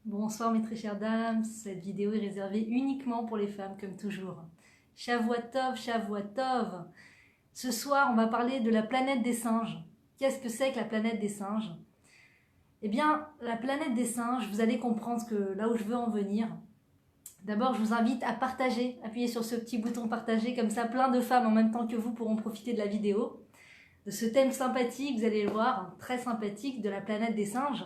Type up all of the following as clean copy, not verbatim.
Bonsoir mes très chères dames, cette vidéo est réservée uniquement pour les femmes comme toujours. Shavua Tov, Shavua Tov. Ce soir on va parler de la planète des singes. Qu'est-ce que c'est que la planète des singes? Eh bien la planète des singes, vous allez comprendre là où je veux en venir. D'abord je vous invite à partager, appuyez sur ce petit bouton partager, comme ça plein de femmes en même temps que vous pourront profiter de la vidéo. De ce thème sympathique, vous allez le voir, très sympathique, de la planète des singes.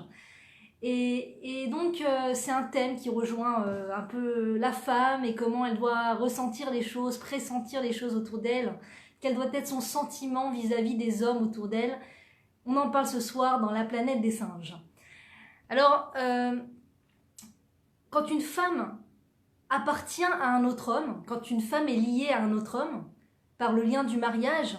Et donc c'est un thème qui rejoint un peu la femme et comment elle doit ressentir les choses, pressentir les choses autour d'elle, quel doit être son sentiment vis-à-vis des hommes autour d'elle. On en parle ce soir dans la planète des singes. Alors, quand une femme appartient à un autre homme, quand une femme est liée à un autre homme, par le lien du mariage,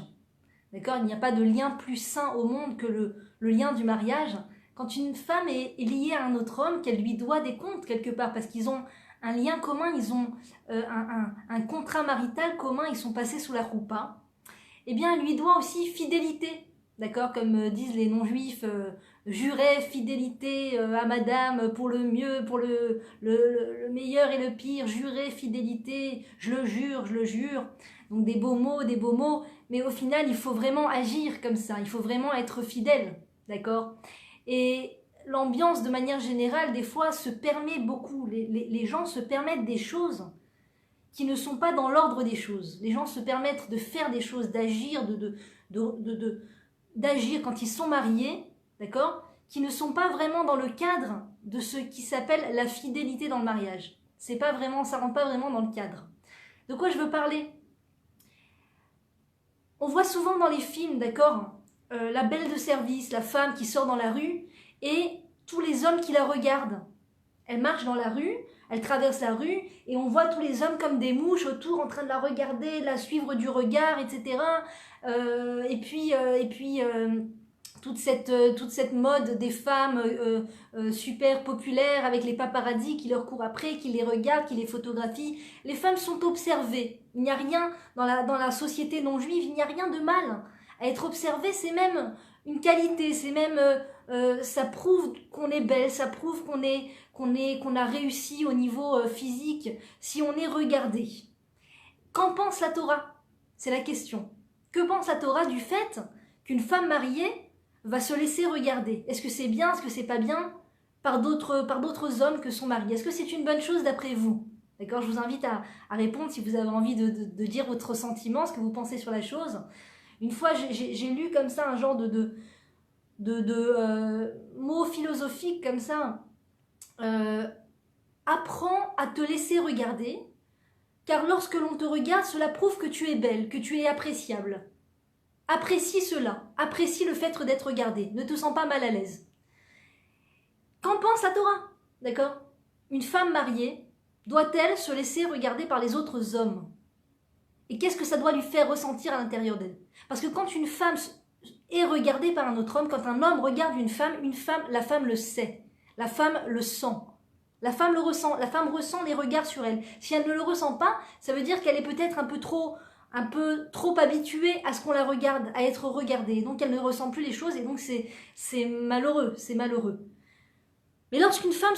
d'accord, il n'y a pas de lien plus sain au monde que le lien du mariage. Quand une femme est liée à un autre homme, qu'elle lui doit des comptes quelque part, parce qu'ils ont un lien commun, ils ont un contrat marital commun, ils sont passés sous la roupa, eh bien, elle lui doit aussi fidélité, d'accord, comme disent les non-juifs, jurez fidélité à madame pour le mieux, pour le meilleur et le pire, jurez fidélité, je le jure, donc des beaux mots, mais au final, il faut vraiment agir comme ça, il faut vraiment être fidèle, d'accord. Et l'ambiance, de manière générale, des fois, se permet beaucoup. Les gens se permettent des choses qui ne sont pas dans l'ordre des choses. Les gens se permettent de faire des choses, d'agir, d'agir quand ils sont mariés, d'accord, qui ne sont pas vraiment dans le cadre de ce qui s'appelle la fidélité dans le mariage. C'est pas vraiment, ça rentre pas vraiment dans le cadre. De quoi je veux parler? On voit souvent dans les films, d'accord, la belle de service, la femme qui sort dans la rue et tous les hommes qui la regardent. Elle marche dans la rue, elle traverse la rue et on voit tous les hommes comme des mouches autour en train de la regarder, de la suivre du regard, etc. Et puis toute cette mode des femmes super populaires avec les paparazzis qui leur courent après, qui les regardent, qui les photographient. Les femmes sont observées. Il n'y a rien dans la société non juive, il n'y a rien de mal. À être observée, c'est même une qualité, c'est même ça prouve qu'on est belle, ça prouve qu'on a réussi au niveau physique si on est regardé. Qu'en pense la Torah? C'est la question. Que pense la Torah du fait qu'une femme mariée va se laisser regarder? Est-ce que c'est bien, est-ce que c'est pas bien par d'autres hommes que son mari? Est-ce que c'est une bonne chose d'après vous? D'accord, je vous invite à répondre si vous avez envie de dire votre sentiment, ce que vous pensez sur la chose. Une fois, j'ai lu comme ça un genre de mots philosophiques comme ça. Apprends à te laisser regarder, car lorsque l'on te regarde, cela prouve que tu es belle, que tu es appréciable. Apprécie cela, apprécie le fait d'être regardée, ne te sens pas mal à l'aise. Qu'en pense la Torah? D'accord? Une femme mariée doit-elle se laisser regarder par les autres hommes? Et qu'est-ce que ça doit lui faire ressentir à l'intérieur d'elle? Parce que quand une femme est regardée par un autre homme, quand un homme regarde une femme, la femme le sait, la femme le sent. La femme le ressent, la femme ressent les regards sur elle. Si elle ne le ressent pas, ça veut dire qu'elle est peut-être un peu trop habituée à ce qu'on la regarde, à être regardée. Donc elle ne ressent plus les choses et donc c'est malheureux, c'est malheureux. Mais lorsqu'une femme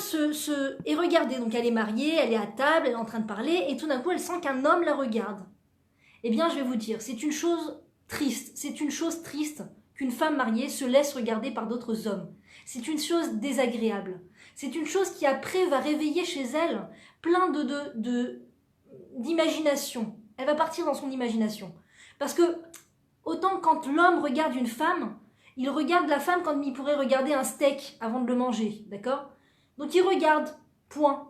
est regardée, donc elle est mariée, elle est à table, elle est en train de parler et tout d'un coup elle sent qu'un homme la regarde. Eh bien je vais vous dire, c'est une chose triste qu'une femme mariée se laisse regarder par d'autres hommes. C'est une chose désagréable. C'est une chose qui après va réveiller chez elle plein d'imagination. Elle va partir dans son imagination. Parce que autant quand l'homme regarde une femme, il regarde la femme comme il pourrait regarder un steak avant de le manger, d'accord? Donc il regarde, point.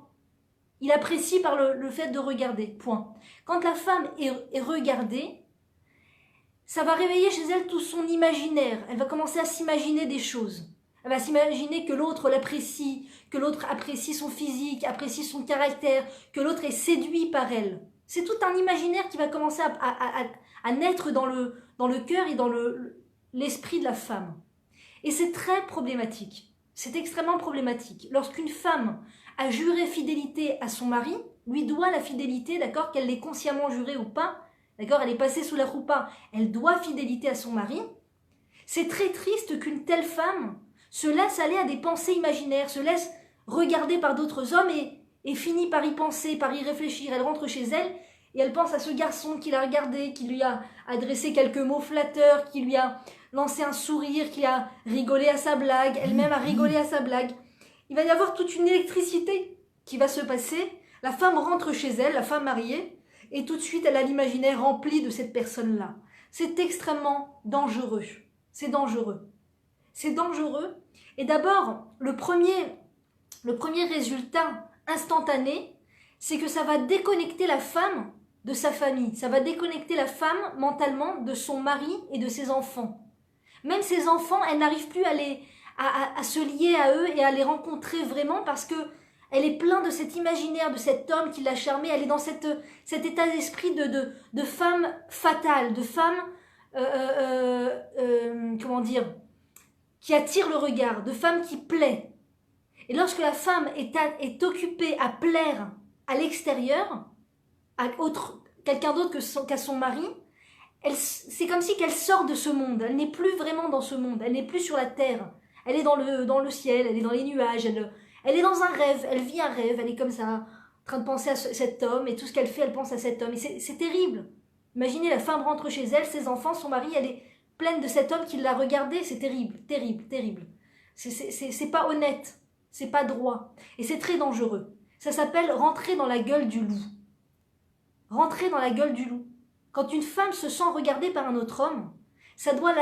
Il apprécie par le fait de regarder, point. Quand la femme est regardée, ça va réveiller chez elle tout son imaginaire. Elle va commencer à s'imaginer des choses. Elle va s'imaginer que l'autre l'apprécie, que l'autre apprécie son physique, apprécie son caractère, que l'autre est séduit par elle. C'est tout un imaginaire qui va commencer à naître dans le cœur et dans l'esprit de la femme. Et c'est très problématique. C'est extrêmement problématique. Lorsqu'une femme a juré fidélité à son mari, lui doit la fidélité, d'accord, qu'elle l'ait consciemment jurée ou pas, d'accord, elle est passée sous la roupa, elle doit fidélité à son mari. C'est très triste qu'une telle femme se laisse aller à des pensées imaginaires, se laisse regardée par d'autres hommes et finit par y penser, par y réfléchir. Elle rentre chez elle et elle pense à ce garçon qui l'a regardée, qui lui a adressé quelques mots flatteurs, qui lui a lancé un sourire, qui a rigolé à sa blague, elle-même a rigolé à sa blague. Il va y avoir toute une électricité qui va se passer. La femme rentre chez elle, la femme mariée, et tout de suite elle a l'imaginaire rempli de cette personne-là. C'est extrêmement dangereux. C'est dangereux. C'est dangereux. Et d'abord, le premier résultat instantané, c'est que ça va déconnecter la femme de sa famille. Ça va déconnecter la femme mentalement de son mari et de ses enfants. Même ses enfants, elle n'arrive plus à se lier à eux et à les rencontrer vraiment parce que elle est pleine de cet imaginaire, de cet homme qui l'a charmée. Elle est dans cet état d'esprit de femme fatale, de femme, comment dire, qui attire le regard, de femme qui plaît. Et lorsque la femme est occupée à plaire à l'extérieur, à quelqu'un d'autre qu'à son mari, c'est comme si qu'elle sort de ce monde. Elle n'est plus vraiment dans ce monde. Elle n'est plus sur la terre. Elle est dans le ciel, elle est dans les nuages. Elle est dans un rêve. Elle vit un rêve. Elle est comme ça, en train de penser à cet homme. Et tout ce qu'elle fait, elle pense à cet homme. Et c'est terrible. Imaginez, la femme rentre chez elle, ses enfants, son mari, elle est pleine de cet homme qui l'a regardée. C'est terrible, terrible, terrible. C'est pas honnête. C'est pas droit. Et c'est très dangereux. Ça s'appelle rentrer dans la gueule du loup. Rentrer dans la gueule du loup. Quand une femme se sent regardée par un autre homme, ça doit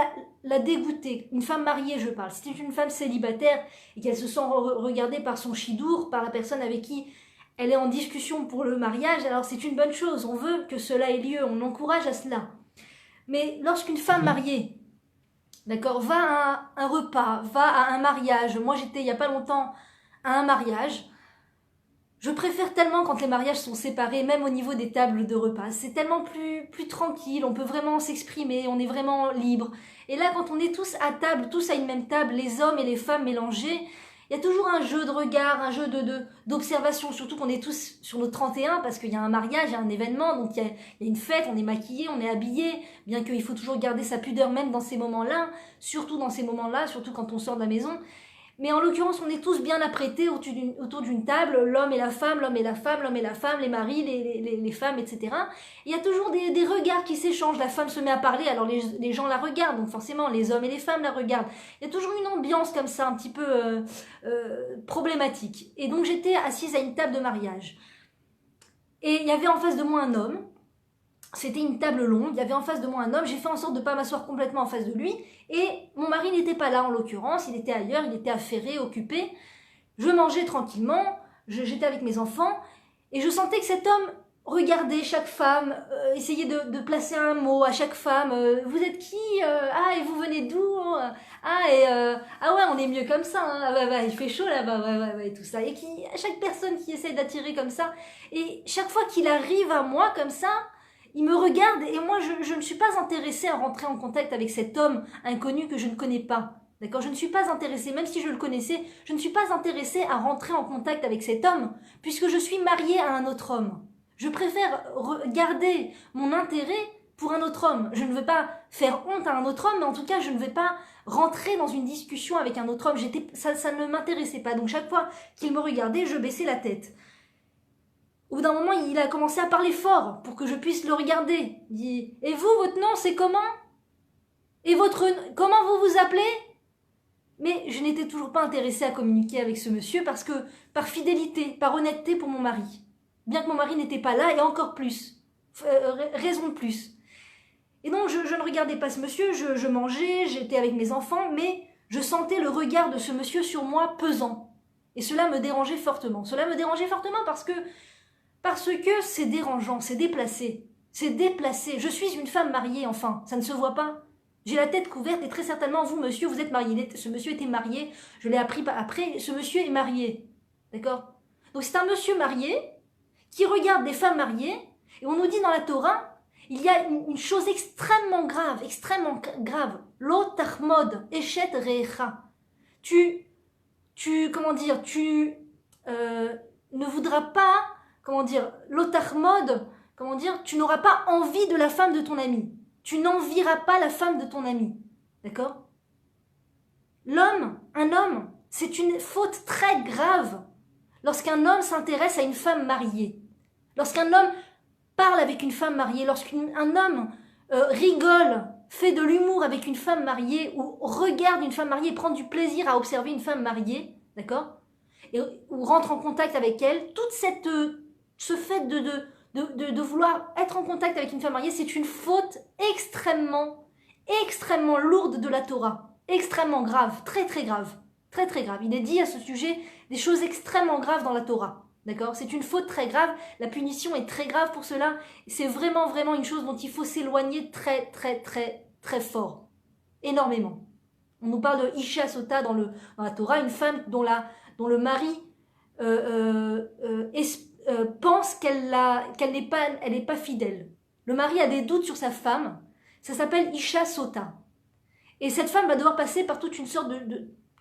la dégoûter. Une femme mariée, je parle. Si c'est une femme célibataire et qu'elle se sent regardée par son chidour, par la personne avec qui elle est en discussion pour le mariage, alors c'est une bonne chose. On veut que cela ait lieu, on encourage à cela. Mais lorsqu'une femme mariée, d'accord, va à un repas, va à un mariage. Moi, j'étais il n'y a pas longtemps à un mariage. Je préfère tellement quand les mariages sont séparés, même au niveau des tables de repas. C'est tellement plus tranquille, on peut vraiment s'exprimer, on est vraiment libre. Et là, quand on est tous à table, tous à une même table, les hommes et les femmes mélangés, il y a toujours un jeu de regard, un jeu d'observation, surtout qu'on est tous sur nos 31, parce qu'il y a un mariage, il y a un événement, donc il y a une fête, on est maquillé, on est habillé, bien qu'il faut toujours garder sa pudeur même dans ces moments-là, surtout dans ces moments-là, surtout quand on sort de la maison. Mais en l'occurrence, on est tous bien apprêtés autour d'une table, l'homme et la femme, l'homme et la femme, l'homme et la femme, les maris, les femmes, etc. Il y a toujours des regards qui s'échangent. La femme se met à parler, alors les gens la regardent, donc forcément les hommes et les femmes la regardent. Il y a toujours une ambiance comme ça, un petit peu problématique. Et donc j'étais assise à une table de mariage. Et il y avait en face de moi un homme. C'était une table longue, il y avait en face de moi un homme, j'ai fait en sorte de ne pas m'asseoir complètement en face de lui, et mon mari n'était pas là en l'occurrence, il était ailleurs, il était affairé, occupé. Je mangeais tranquillement, j'étais avec mes enfants, et je sentais que cet homme regardait chaque femme, essayait de placer un mot à chaque femme. Vous êtes qui? Ah, et vous venez d'où? Ah, ah ouais, on est mieux comme ça, hein. Ah, bah, il fait chaud là-bas, ouais, tout ça. Et à chaque personne qui essaye d'attirer comme ça, et chaque fois qu'il arrive à moi comme ça, il me regarde et moi je ne suis pas intéressée à rentrer en contact avec cet homme inconnu que je ne connais pas. D'accord? Je ne suis pas intéressée, même si je le connaissais, je ne suis pas intéressée à rentrer en contact avec cet homme puisque je suis mariée à un autre homme. Je préfère garder mon intérêt pour un autre homme. Je ne veux pas faire honte à un autre homme, mais en tout cas, je ne vais pas rentrer dans une discussion avec un autre homme. Ça ne m'intéressait pas. Donc chaque fois qu'il me regardait, je baissais la tête. Au bout d'un moment, il a commencé à parler fort pour que je puisse le regarder. Il dit « Et vous, votre nom, c'est comment? Et comment vous vous appelez ?» Mais je n'étais toujours pas intéressée à communiquer avec ce monsieur parce que, par fidélité, par honnêteté pour mon mari, bien que mon mari n'était pas là, et encore plus, raison de plus. Et donc, je ne regardais pas ce monsieur, je mangeais, j'étais avec mes enfants, mais je sentais le regard de ce monsieur sur moi pesant. Et cela me dérangeait fortement. Cela me dérangeait fortement parce que c'est dérangeant, c'est déplacé. C'est déplacé. Je suis une femme mariée, enfin. Ça ne se voit pas. J'ai la tête couverte et très certainement, vous, monsieur, vous êtes marié. Ce monsieur était marié. Je l'ai appris après. Ce monsieur est marié. D'accord? Donc c'est un monsieur marié qui regarde des femmes mariées. Et on nous dit dans la Torah, il y a une chose extrêmement grave, Lo tachmod eshet recha. Comment dire, ne voudras pas, l'otachmod, tu n'auras pas envie de la femme de ton ami. Tu n'envieras pas la femme de ton ami. D'accord? Un homme, c'est une faute très grave lorsqu'un homme s'intéresse à une femme mariée, lorsqu'un homme parle avec une femme mariée, lorsqu'un homme rigole, fait de l'humour avec une femme mariée, ou regarde une femme mariée et prend du plaisir à observer une femme mariée, d'accord, ou rentre en contact avec elle, ce fait de vouloir être en contact avec une femme mariée, c'est une faute extrêmement, extrêmement lourde de la Torah, extrêmement grave, très très grave, très très grave. Il est dit à ce sujet des choses extrêmement graves dans la Torah. D'accord? C'est une faute très grave, la punition est très grave pour cela, c'est vraiment vraiment une chose dont il faut s'éloigner très très très très fort, énormément. On nous parle de Isha Sota dans la Torah, une femme dont le mari pense qu'elle n'est pas fidèle. Le mari a des doutes sur sa femme, ça s'appelle Isha Sota. Et cette femme va devoir passer par toute une sorte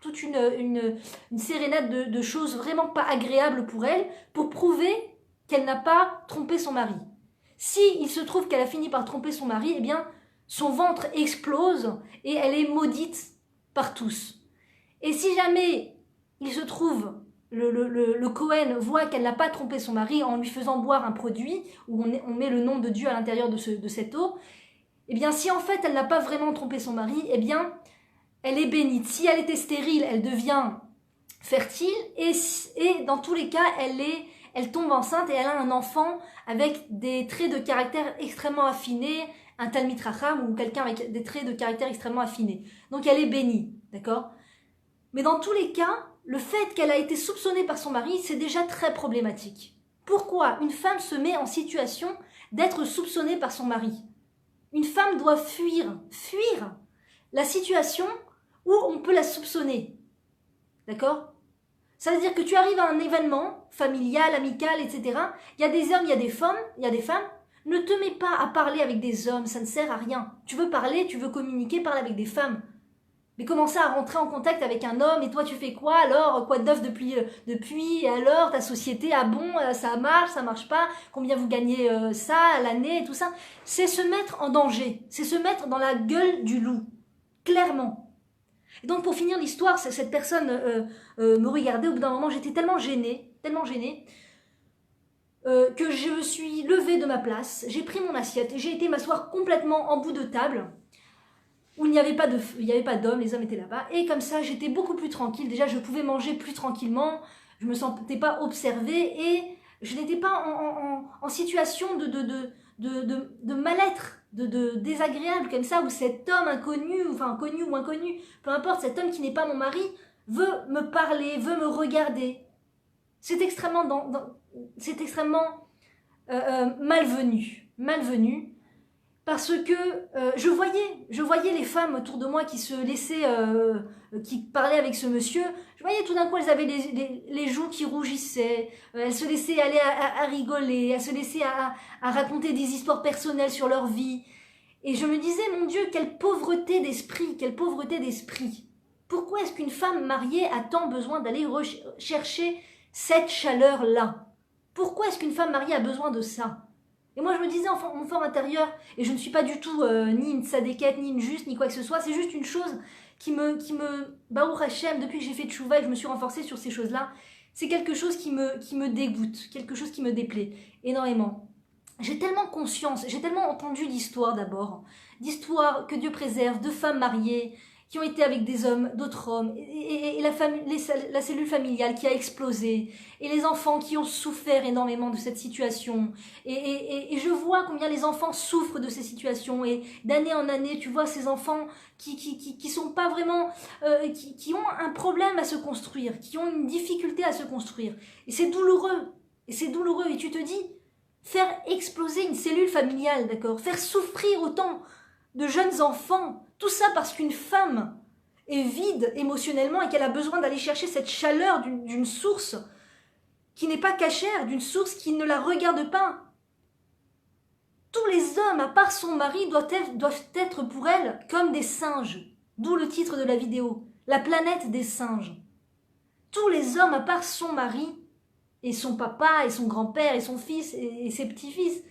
toute une sérénade de choses vraiment pas agréables pour elle, pour prouver qu'elle n'a pas trompé son mari. Si il se trouve qu'elle a fini par tromper son mari, eh bien, son ventre explose et elle est maudite par tous. Et si jamais il se trouve, le Cohen voit qu'elle n'a pas trompé son mari en lui faisant boire un produit où on met le nom de Dieu à l'intérieur de cette eau, eh bien, si en fait elle n'a pas vraiment trompé son mari, eh bien, elle est bénite. Si elle était stérile, elle devient fertile et dans tous les cas, elle tombe enceinte et elle a un enfant avec des traits de caractère extrêmement affinés, un Talmid Racham ou quelqu'un avec des traits de caractère extrêmement affinés. Donc elle est bénie, d'accord? Mais dans tous les cas, le fait qu'elle a été soupçonnée par son mari, c'est déjà très problématique. Pourquoi une femme se met en situation d'être soupçonnée par son mari? Une femme doit fuir la situation où on peut la soupçonner. D'accord? Ça veut dire que tu arrives à un événement familial, amical, etc. Il y a des hommes, il y a des femmes. Ne te mets pas à parler avec des hommes, ça ne sert à rien. Tu veux parler, tu veux communiquer, parle avec des femmes. Mais commencer à rentrer en contact avec un homme, et toi tu fais quoi alors? Quoi de neuf depuis et alors ta société, ah bon, ça marche pas, combien vous gagnez ça à l'année et tout ça? C'est se mettre en danger, c'est se mettre dans la gueule du loup, clairement. Et donc pour finir l'histoire, cette personne me regardait, au bout d'un moment j'étais tellement gênée, que je me suis levée de ma place, j'ai pris mon assiette et j'ai été m'asseoir complètement en bout de table, où il n'y avait pas d'hommes, les hommes étaient là-bas, et comme ça j'étais beaucoup plus tranquille, déjà je pouvais manger plus tranquillement, je me sentais pas observée, et je n'étais pas en situation de mal-être, de désagréable comme ça, où cet homme inconnu ou inconnu, peu importe, cet homme qui n'est pas mon mari, veut me parler, veut me regarder. C'est extrêmement, malvenu, parce que je voyais les femmes autour de moi qui se laissaient, qui parlaient avec ce monsieur, je voyais tout d'un coup, elles avaient les joues qui rougissaient, elles se laissaient aller à rigoler, elles se laissaient à raconter des histoires personnelles sur leur vie. Et je me disais, mon Dieu, quelle pauvreté d'esprit, quelle pauvreté d'esprit. Pourquoi est-ce qu'une femme mariée a tant besoin d'aller chercher cette chaleur-là? Pourquoi est-ce qu'une femme mariée a besoin de ça? Et moi je me disais en mon fort intérieur, et je ne suis pas du tout ni une tzadékette, ni une juste, ni quoi que ce soit, c'est juste une chose qui me Baruch Hashem, depuis que j'ai fait tchouva et que je me suis renforcée sur ces choses-là, c'est quelque chose qui me dégoûte, quelque chose qui me déplaît énormément. J'ai tellement conscience, j'ai tellement entendu d'histoires d'abord, d'histoires que Dieu préserve, de femmes mariées, qui ont été avec des hommes, d'autres hommes, et la cellule familiale qui a explosé, et les enfants qui ont souffert énormément de cette situation, et je vois combien les enfants souffrent de ces situations, et d'année en année, tu vois ces enfants qui sont pas vraiment, qui ont un problème à se construire, qui ont une difficulté à se construire, et c'est douloureux, et tu te dis, faire exploser une cellule familiale, d'accord, faire souffrir autant de jeunes enfants, tout ça parce qu'une femme est vide émotionnellement et qu'elle a besoin d'aller chercher cette chaleur d'une source qui n'est pas cachère, d'une source qui ne la regarde pas. Tous les hommes, à part son mari, doivent être pour elle comme des singes. D'où le titre de la vidéo, la planète des singes. Tous les hommes, à part son mari, et son papa, et son grand-père, et son fils, et ses petits-fils,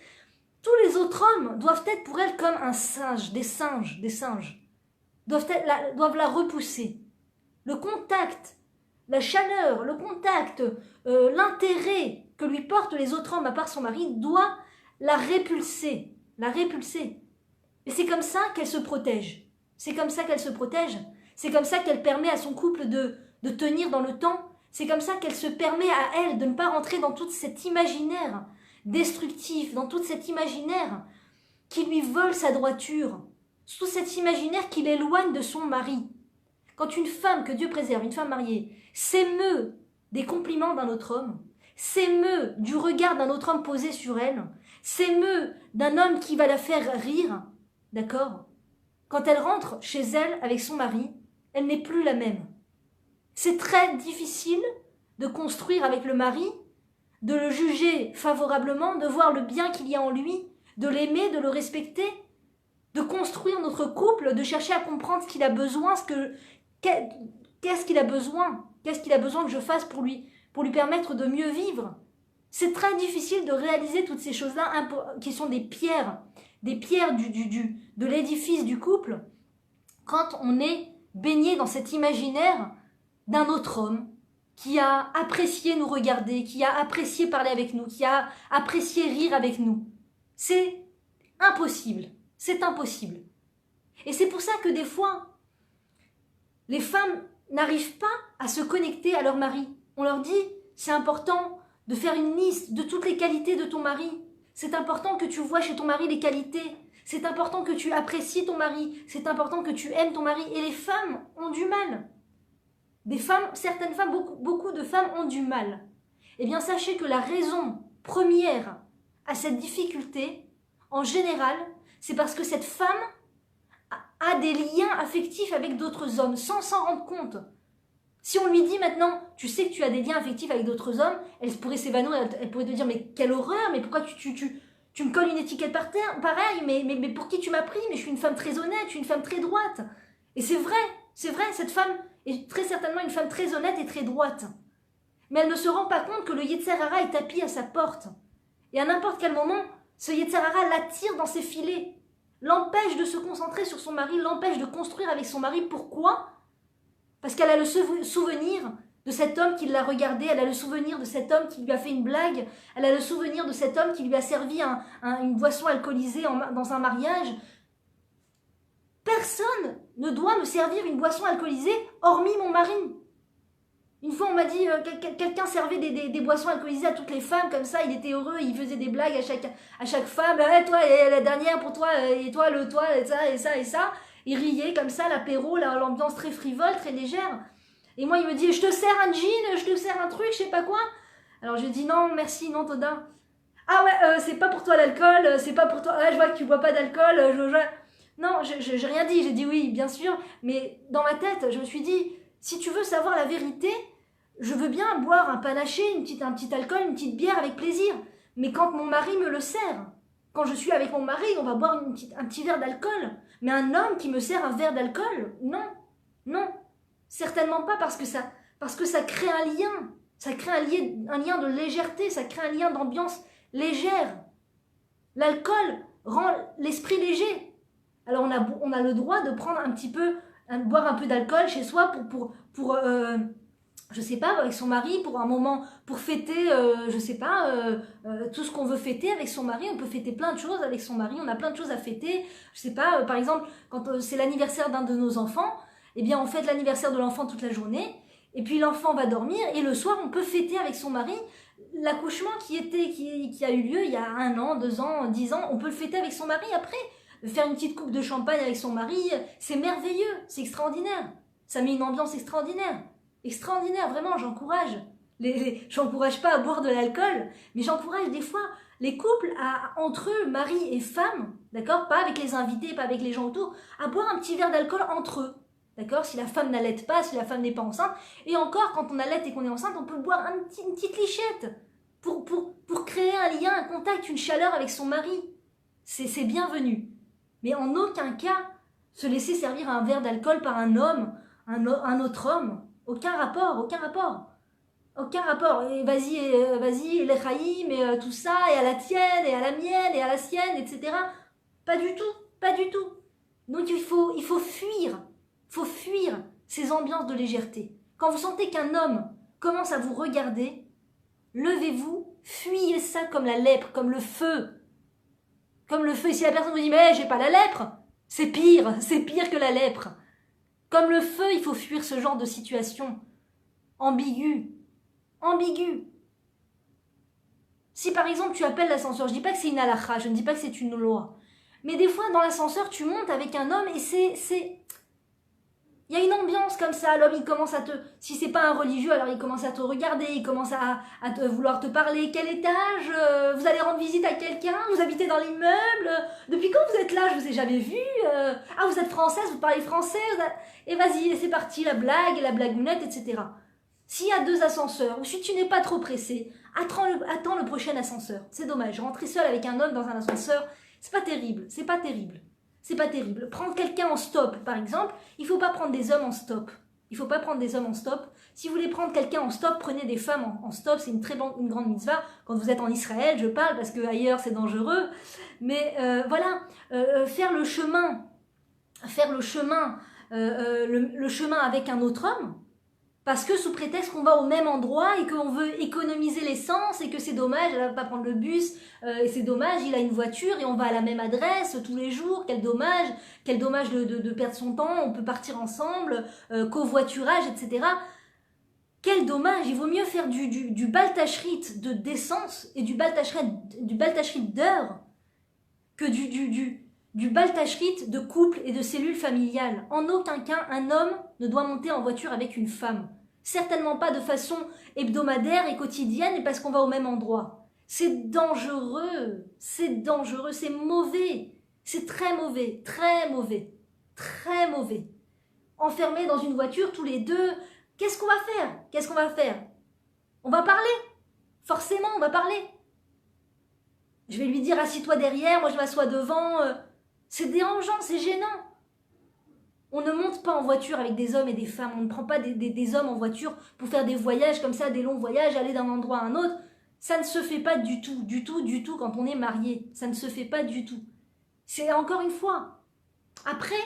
tous les autres hommes doivent être pour elle comme un singe, des singes, doivent la repousser. Le contact la chaleur, le contact, l'intérêt que lui portent les autres hommes à part son mari doit la répulser, la repulser. Et c'est comme ça qu'elle se protège. C'est comme ça qu'elle se protège. C'est comme ça qu'elle permet à son couple de tenir dans le temps. C'est comme ça qu'elle se permet à elle de ne pas rentrer dans tout cet imaginaire destructif, dans tout cet imaginaire qui lui vole sa droiture, tout cet imaginaire qui l'éloigne de son mari. Quand une femme, que Dieu préserve, une femme mariée, s'émeut des compliments d'un autre homme, s'émeut du regard d'un autre homme posé sur elle, s'émeut d'un homme qui va la faire rire, d'accord? Quand elle rentre chez elle avec son mari, elle n'est plus la même. C'est très difficile de construire avec le mari, de le juger favorablement, de voir le bien qu'il y a en lui, de l'aimer, de le respecter, de construire notre couple, de chercher à comprendre ce qu'il a besoin, qu'est-ce qu'il a besoin que je fasse pour lui permettre de mieux vivre. C'est très difficile de réaliser toutes ces choses-là qui sont des pierres de l'édifice du couple, quand on est baigné dans cet imaginaire d'un autre homme qui a apprécié nous regarder, qui a apprécié parler avec nous, qui a apprécié rire avec nous. C'est impossible, c'est impossible. Et c'est pour ça que des fois, les femmes n'arrivent pas à se connecter à leur mari. On leur dit, c'est important de faire une liste de toutes les qualités de ton mari. C'est important que tu vois chez ton mari les qualités. C'est important que tu apprécies ton mari. C'est important que tu aimes ton mari. Et les femmes ont du mal. Certaines femmes, beaucoup de femmes ont du mal. Eh bien, sachez que la raison première à cette difficulté, en général, c'est parce que cette femme a des liens affectifs avec d'autres hommes, sans s'en rendre compte. Si on lui dit maintenant, tu sais que tu as des liens affectifs avec d'autres hommes, elle pourrait s'évanouir, elle pourrait te dire, mais quelle horreur, mais pourquoi tu me colles une étiquette par terre, pareil, mais pour qui tu m'as pris? Mais je suis une femme très honnête, je suis une femme très droite. Et c'est vrai, cette femme est très certainement une femme très honnête et très droite. Mais elle ne se rend pas compte que le Yetzer Hara est tapis à sa porte. Et à n'importe quel moment, ce Yetzer Hara l'attire dans ses filets, l'empêche de se concentrer sur son mari, l'empêche de construire avec son mari. Pourquoi? Parce qu'elle a le souvenir de cet homme qui l'a regardée, elle a le souvenir de cet homme qui lui a fait une blague, elle a le souvenir de cet homme qui lui a servi une boisson alcoolisée dans un mariage. Personne ne doit me servir une boisson alcoolisée hormis mon mari. Une fois, on m'a dit, quelqu'un servait des boissons alcoolisées à toutes les femmes, comme ça, il était heureux, il faisait des blagues à chaque femme. Toi, et la dernière pour toi, et toi, et ça, et ça, et ça. Il riait comme ça, l'apéro, l'ambiance très frivole, très légère. Et moi, il me dit, je te sers un jean, je te sers un truc, je sais pas quoi. Alors, je dis, non, merci, non, Toda. Ah ouais, c'est pas pour toi l'alcool, c'est pas pour toi. Ah, je vois que tu bois pas d'alcool. Non, j'ai rien dit, j'ai dit oui, bien sûr. Mais dans ma tête, je me suis dit, si tu veux savoir la vérité, je veux bien boire un panaché, un petit alcool, une petite bière avec plaisir. Mais quand mon mari me le sert, quand je suis avec mon mari, on va boire un petit verre d'alcool. Mais un homme qui me sert un verre d'alcool, non, non, certainement pas, parce que ça crée un lien. Ça crée un lien de légèreté, ça crée un lien d'ambiance légère. L'alcool rend l'esprit léger. Alors on a le droit de prendre boire un peu d'alcool chez soi pour je sais pas, avec son mari, pour un moment, pour fêter, je sais pas, tout ce qu'on veut fêter avec son mari. On peut fêter plein de choses avec son mari, on a plein de choses à fêter. Je sais pas, par exemple, quand c'est l'anniversaire d'un de nos enfants, eh bien on fête l'anniversaire de l'enfant toute la journée, et puis l'enfant va dormir, et le soir on peut fêter avec son mari l'accouchement qui a eu lieu il y a 1 an, 2 ans, 10 ans, on peut le fêter avec son mari après. Faire une petite coupe de champagne avec son mari, c'est merveilleux, c'est extraordinaire. Ça met une ambiance extraordinaire. Extraordinaire, vraiment, j'encourage. J'encourage pas à boire de l'alcool, mais j'encourage des fois les couples entre eux, mari et femme, d'accord, pas avec les invités, pas avec les gens autour, à boire un petit verre d'alcool entre eux, d'accord, si la femme n'allaite pas, si la femme n'est pas enceinte, et encore, quand on allaite et qu'on est enceinte, on peut boire une petite lichette pour créer un lien, un contact, une chaleur avec son mari. C'est bienvenu. Mais en aucun cas, se laisser servir un verre d'alcool par un homme, un autre homme. Aucun rapport, aucun rapport. Aucun rapport. Et vas-y, l'Echaïm, et tout ça, et à la tienne, et à la mienne, et à la sienne, etc. Pas du tout, pas du tout. Donc il faut fuir ces ambiances de légèreté. Quand vous sentez qu'un homme commence à vous regarder, levez-vous, fuyez ça comme la lèpre, comme le feu. Comme le feu, si la personne vous dit « mais j'ai pas la lèpre », c'est pire que la lèpre. Comme le feu, il faut fuir ce genre de situation ambiguë. Si par exemple tu appelles l'ascenseur, je ne dis pas que c'est une halakha, je ne dis pas que c'est une loi, mais des fois dans l'ascenseur tu montes avec un homme et il y a une ambiance comme ça, l'homme il commence à te, si c'est pas un religieux, alors il commence à te regarder, il commence à vouloir te parler, quel étage, vous allez rendre visite à quelqu'un, vous habitez dans l'immeuble, depuis quand vous êtes là, je vous ai jamais vu, ah vous êtes française, vous parlez français, et vas-y, c'est parti, la blagounette, etc. S'il y a 2 ascenseurs, ou si tu n'es pas trop pressé, attends le prochain ascenseur, c'est dommage, rentrer seul avec un homme dans un ascenseur, c'est pas terrible. Prendre quelqu'un en stop, par exemple, il ne faut pas prendre des hommes en stop. Si vous voulez prendre quelqu'un en stop, prenez des femmes en stop, c'est une grande mitzvah. Quand vous êtes en Israël, je parle, parce que ailleurs c'est dangereux. Mais voilà, faire le chemin avec un autre homme, parce que sous prétexte qu'on va au même endroit et qu'on veut économiser l'essence et que c'est dommage, elle va pas prendre le bus, et c'est dommage, il a une voiture et on va à la même adresse tous les jours, quel dommage de perdre son temps, on peut partir ensemble, covoiturage, etc. Quel dommage, il vaut mieux faire du baltachrit de d'essence et du baltachrit d'heure que du baltachrit de couple et de cellule familiale. En aucun cas, un homme ne doit monter en voiture avec une femme. Certainement pas de façon hebdomadaire et quotidienne et parce qu'on va au même endroit. C'est dangereux, c'est mauvais, c'est très mauvais. Enfermés dans une voiture tous les deux, qu'est-ce qu'on va faire? On va parler, forcément on va parler. Je vais lui dire assis-toi derrière, moi je m'assois devant, c'est dérangeant, c'est gênant. On ne monte pas en voiture avec des hommes et des femmes. On ne prend pas des hommes en voiture pour faire des voyages comme ça, des longs voyages, aller d'un endroit à un autre. Ça ne se fait pas du tout quand on est marié. Ça ne se fait pas du tout. C'est encore une fois. Après,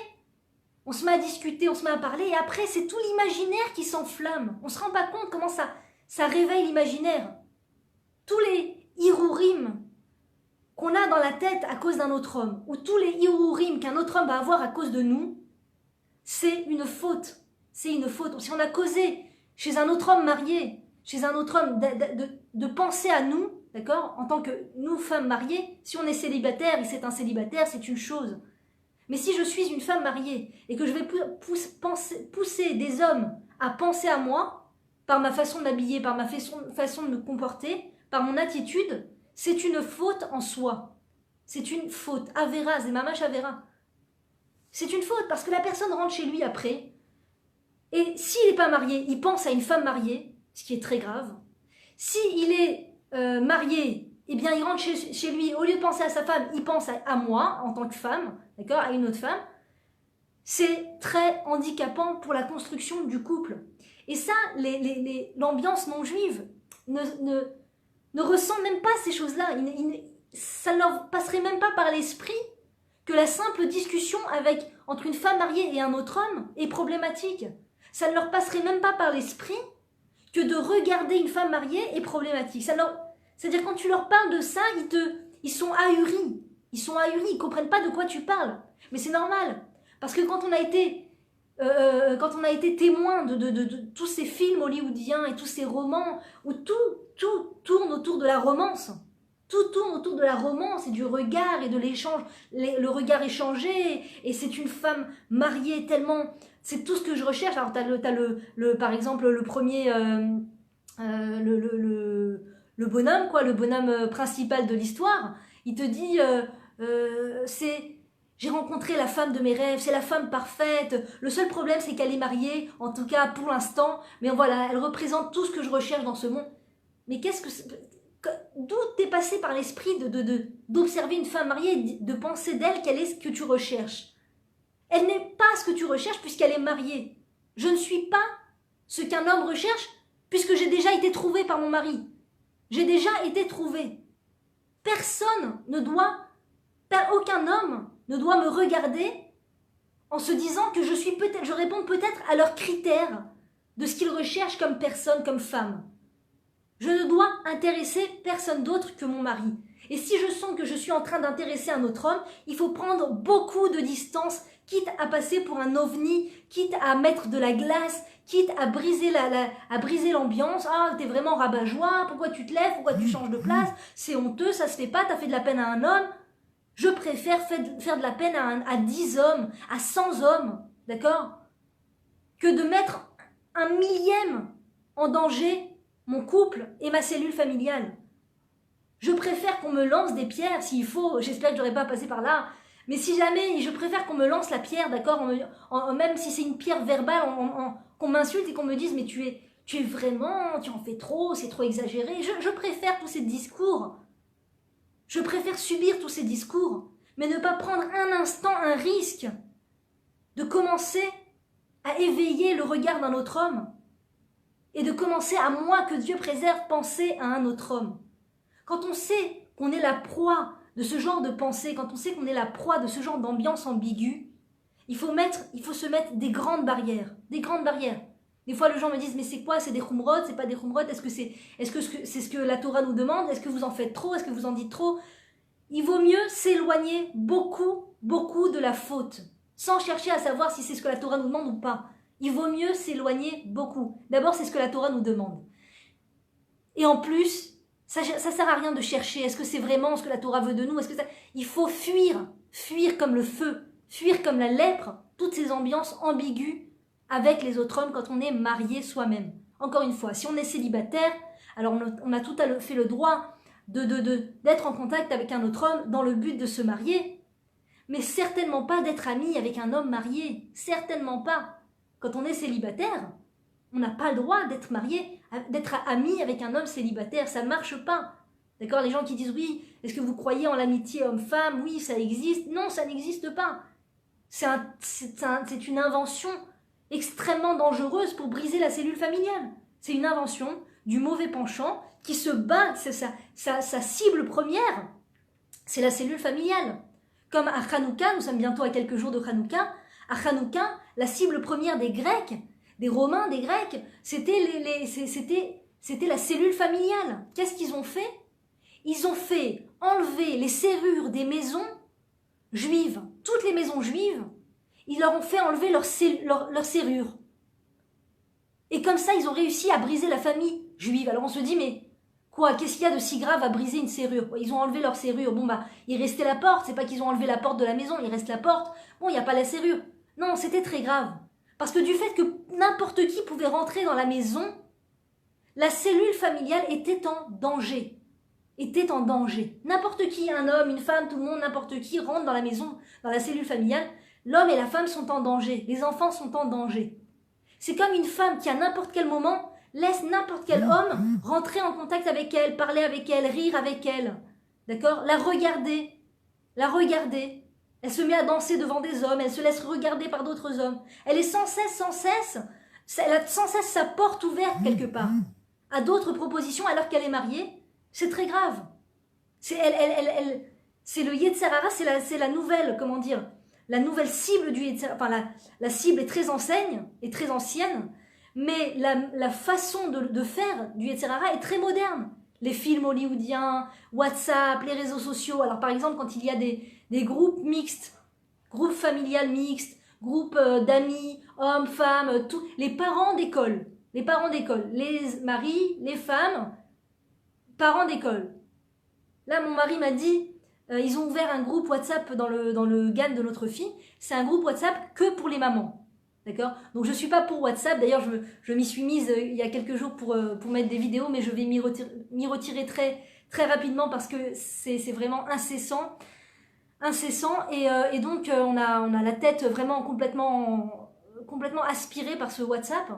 on se met à discuter, on se met à parler, et après, c'est tout l'imaginaire qui s'enflamme. On ne se rend pas compte comment ça réveille l'imaginaire. Tous les hirourim qu'on a dans la tête à cause d'un autre homme, ou tous les hirourim qu'un autre homme va avoir à cause de nous, c'est une faute. Si on a causé chez un autre homme marié, chez un autre homme, de penser à nous, d'accord, en tant que nous, femmes mariées, si on est célibataire et c'est un célibataire, c'est une chose. Mais si je suis une femme mariée et que je vais pousser des hommes à penser à moi, par ma façon de m'habiller, par ma façon de me comporter, par mon attitude, c'est une faute en soi. C'est une faute. Avera, c'est mamash avera. C'est une faute parce que la personne rentre chez lui après et s'il n'est pas marié, il pense à une femme mariée, ce qui est très grave. S'il est marié, eh bien il rentre chez lui, au lieu de penser à sa femme, il pense à moi en tant que femme, d'accord, à une autre femme. C'est très handicapant pour la construction du couple. Et ça, l'ambiance non juive ne ressent même pas ces choses-là. Ça ne leur passerait même pas par l'esprit que la simple discussion entre une femme mariée et un autre homme est problématique. Ça ne leur passerait même pas par l'esprit que de regarder une femme mariée est problématique. C'est-à-dire quand tu leur parles de ça, ils sont ahuris. Ils ne comprennent pas de quoi tu parles. Mais c'est normal. Parce que quand on a été témoin de tous ces films hollywoodiens et tous ces romans où tout tourne autour de la romance, tout tourne autour de la romance et du regard et de l'échange, le regard échangé, et c'est une femme mariée tellement, c'est tout ce que je recherche. Alors t'as par exemple le premier, le bonhomme, quoi, le bonhomme principal de l'histoire, il te dit, j'ai rencontré la femme de mes rêves, c'est la femme parfaite, le seul problème c'est qu'elle est mariée, en tout cas pour l'instant, mais voilà, elle représente tout ce que je recherche dans ce monde. Mais d'où t'es passé par l'esprit d'observer une femme mariée, de penser d'elle qu'elle est ce que tu recherches? Elle n'est pas ce que tu recherches puisqu'elle est mariée. Je ne suis pas ce qu'un homme recherche puisque j'ai déjà été trouvée par mon mari. J'ai déjà été trouvée. Aucun homme ne doit me regarder en se disant que je réponds peut-être à leurs critères de ce qu'il recherche comme personne, comme femme. Je ne dois intéresser personne d'autre que mon mari. Et si je sens que je suis en train d'intéresser un autre homme, il faut prendre beaucoup de distance, quitte à passer pour un ovni, quitte à mettre de la glace, quitte à briser l'ambiance. Ah, t'es vraiment rabat-joie, pourquoi tu te lèves, pourquoi tu changes de place, c'est honteux, ça se fait pas, t'as fait de la peine à un homme. Je préfère faire de la peine à 10 hommes, à 100 hommes, d'accord, que de mettre un millième en danger mon couple et ma cellule familiale. Je préfère qu'on me lance des pierres s'il faut, j'espère que je n'aurai pas passé par là, mais si jamais, je préfère qu'on me lance la pierre, d'accord, même si c'est une pierre verbale, qu'on m'insulte et qu'on me dise mais tu es vraiment, tu en fais trop, c'est trop exagéré. Je préfère tous ces discours. Je préfère subir tous ces discours, mais ne pas prendre un instant un risque de commencer à éveiller le regard d'un autre homme et de commencer à moi, que Dieu préserve, penser à un autre homme. Quand on sait qu'on est la proie de ce genre de pensée, quand on sait qu'on est la proie de ce genre d'ambiance ambiguë, il faut se mettre des grandes barrières, des grandes barrières. Des fois, les gens me disent, mais c'est quoi, c'est des khumrot, c'est pas des khumrot, est-ce que c'est ce que la Torah nous demande, est-ce que vous en faites trop, est-ce que vous en dites trop? Il vaut mieux s'éloigner beaucoup, beaucoup de la faute, sans chercher à savoir si c'est ce que la Torah nous demande ou pas. Il vaut mieux s'éloigner beaucoup. D'abord, c'est ce que la Torah nous demande. Et en plus, ça sert à rien de chercher, est-ce que c'est vraiment ce que la Torah veut de nous, il faut fuir comme le feu, fuir comme la lèpre, toutes ces ambiances ambiguës avec les autres hommes quand on est marié soi-même. Encore une fois, si on est célibataire, alors on a tout à fait le droit d'être en contact avec un autre homme dans le but de se marier, mais certainement pas d'être ami avec un homme marié, certainement pas. Quand on est célibataire, on n'a pas le droit d'être marié, d'être ami avec un homme célibataire, ça ne marche pas. D'accord, les gens qui disent oui, est-ce que vous croyez en l'amitié homme-femme? Oui, ça existe. Non, ça n'existe pas. C'est une invention extrêmement dangereuse pour briser la cellule familiale. C'est une invention du mauvais penchant qui se bat, sa cible première, c'est la cellule familiale. Comme à Hanouka, nous sommes bientôt à quelques jours de Hanouka, à Hanouka, la cible première des Grecs, des Romains, des Grecs, c'était la cellule familiale. Qu'est-ce qu'ils ont fait? Ils ont fait enlever les serrures des maisons juives, toutes les maisons juives, ils leur ont fait enlever leurs serrures. Et comme ça, ils ont réussi à briser la famille juive. Alors on se dit, mais quoi, qu'est-ce qu'il y a de si grave à briser une serrure? Ils ont enlevé leur serrure. Bon, il restait la porte. C'est pas qu'ils ont enlevé la porte de la maison, il reste la porte. Bon, il n'y a pas la serrure. Non, c'était très grave. Parce que du fait que n'importe qui pouvait rentrer dans la maison, la cellule familiale était en danger. N'importe qui, un homme, une femme, tout le monde, n'importe qui rentre dans la maison, dans la cellule familiale, l'homme et la femme sont en danger. Les enfants sont en danger. C'est comme une femme qui, à n'importe quel moment, laisse n'importe quel homme rentrer en contact avec elle, parler avec elle, rire avec elle. D'accord? La regarder. Elle se met à danser devant des hommes, elle se laisse regarder par d'autres hommes. Elle est sans cesse, elle a sans cesse sa porte ouverte quelque part à d'autres propositions alors qu'elle est mariée. C'est très grave. C'est le Yetzer Hara, c'est la nouvelle, comment dire, la nouvelle cible du Yetzer Hara. Enfin, la cible est très ancienne, mais la façon de faire du Yetzer Hara est très moderne. Les films hollywoodiens, WhatsApp, les réseaux sociaux. Alors par exemple, quand il y a des groupes mixtes, groupes familial mixtes, groupes d'amis, hommes, femmes, les parents d'école, les maris, les femmes, parents d'école. Là, mon mari m'a dit, ils ont ouvert un groupe WhatsApp dans le GAN de notre fille. C'est un groupe WhatsApp que pour les mamans. D'accord? Donc je ne suis pas pour WhatsApp. D'ailleurs, je m'y suis mise il y a quelques jours pour mettre des vidéos, mais je vais m'y retirer très, très rapidement parce que c'est vraiment incessant. Et donc, on a la tête vraiment complètement aspirée par ce WhatsApp.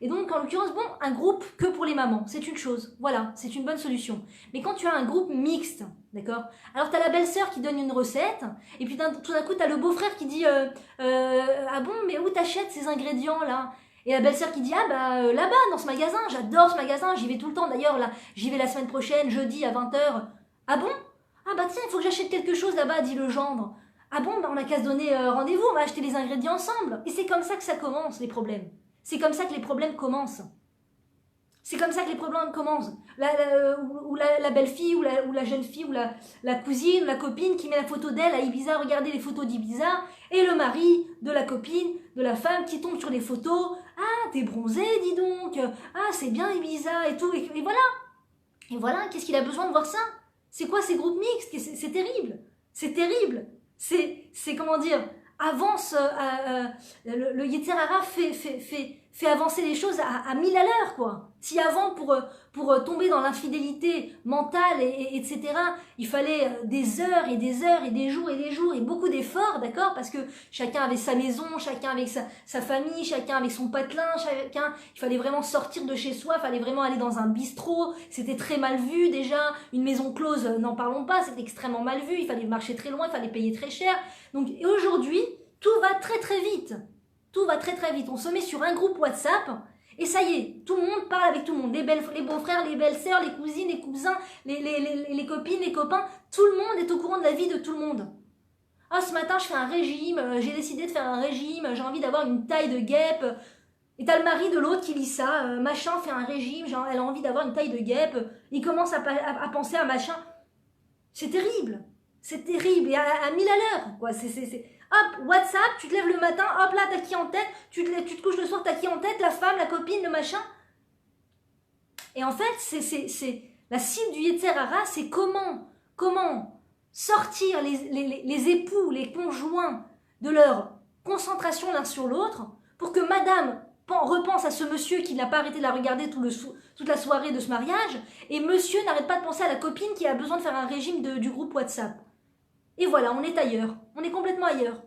Et donc, en l'occurrence, bon, un groupe que pour les mamans, c'est une chose. Voilà, c'est une bonne solution. Mais quand tu as un groupe mixte, d'accord? Alors, tu as la belle-sœur qui donne une recette, et puis tout d'un coup, tu as le beau-frère qui dit ah bon, mais où t'achètes ces ingrédients-là? Et la belle-sœur qui dit ah bah là-bas, dans ce magasin, j'adore ce magasin, j'y vais tout le temps. D'ailleurs, là, j'y vais la semaine prochaine, jeudi à 20h. Ah bon? Ah bah tiens, il faut que j'achète quelque chose là-bas, dit le gendre. Ah bon, bah on n'a qu'à se donner rendez-vous, on va acheter les ingrédients ensemble. Et c'est comme ça que ça commence, les problèmes. C'est comme ça que les problèmes commencent. C'est comme ça que les problèmes commencent. La belle-fille, ou la jeune fille, ou la cousine, ou la copine qui met la photo d'elle à Ibiza, regardez les photos d'Ibiza, et le mari de la copine, de la femme qui tombe sur les photos. Ah, t'es bronzé, dis donc. Ah, c'est bien Ibiza, et tout. Et voilà. Et voilà, qu'est-ce qu'il a besoin de voir ça? C'est quoi ces groupes mixtes? C'est terrible. C'est terrible. C'est comment dire, avance, le Yetzer Hara fait avancer les choses à 1000 à l'heure, quoi. Si avant, pour tomber dans l'infidélité mentale, etc., il fallait des heures et des heures et des jours et beaucoup d'efforts, d'accord? Parce que chacun avait sa maison, chacun avec sa famille, chacun avec son patelin, il fallait vraiment sortir de chez soi, il fallait vraiment aller dans un bistrot, c'était très mal vu déjà, une maison close, n'en parlons pas, c'était extrêmement mal vu, il fallait marcher très loin, il fallait payer très cher. Donc, et aujourd'hui, tout va très très vite. Tout va très très vite. On se met sur un groupe WhatsApp et ça y est, tout le monde parle avec tout le monde. Les beaux-frères, les belles-sœurs, les cousines, les cousins, les copines, les copains. Tout le monde est au courant de la vie de tout le monde. Ah, ce matin, je fais un régime, j'ai décidé de faire un régime, j'ai envie d'avoir une taille de guêpe. Et t'as le mari de l'autre qui lit ça, machin fait un régime, genre, elle a envie d'avoir une taille de guêpe. Il commence à penser à machin. C'est terrible. C'est terrible. Et à 1000 à l'heure, quoi. Hop, WhatsApp, tu te lèves le matin, hop là, t'as qui en tête, tu te couches le soir, t'as qui en tête, la femme, la copine, le machin. Et en fait, c'est la cible du Yetzer Hara, c'est comment sortir les époux, les conjoints de leur concentration l'un sur l'autre, pour que madame repense à ce monsieur qui n'a pas arrêté de la regarder toute la soirée de ce mariage, et monsieur n'arrête pas de penser à la copine qui a besoin de faire un régime du groupe WhatsApp. Et voilà, on est ailleurs. On est complètement ailleurs.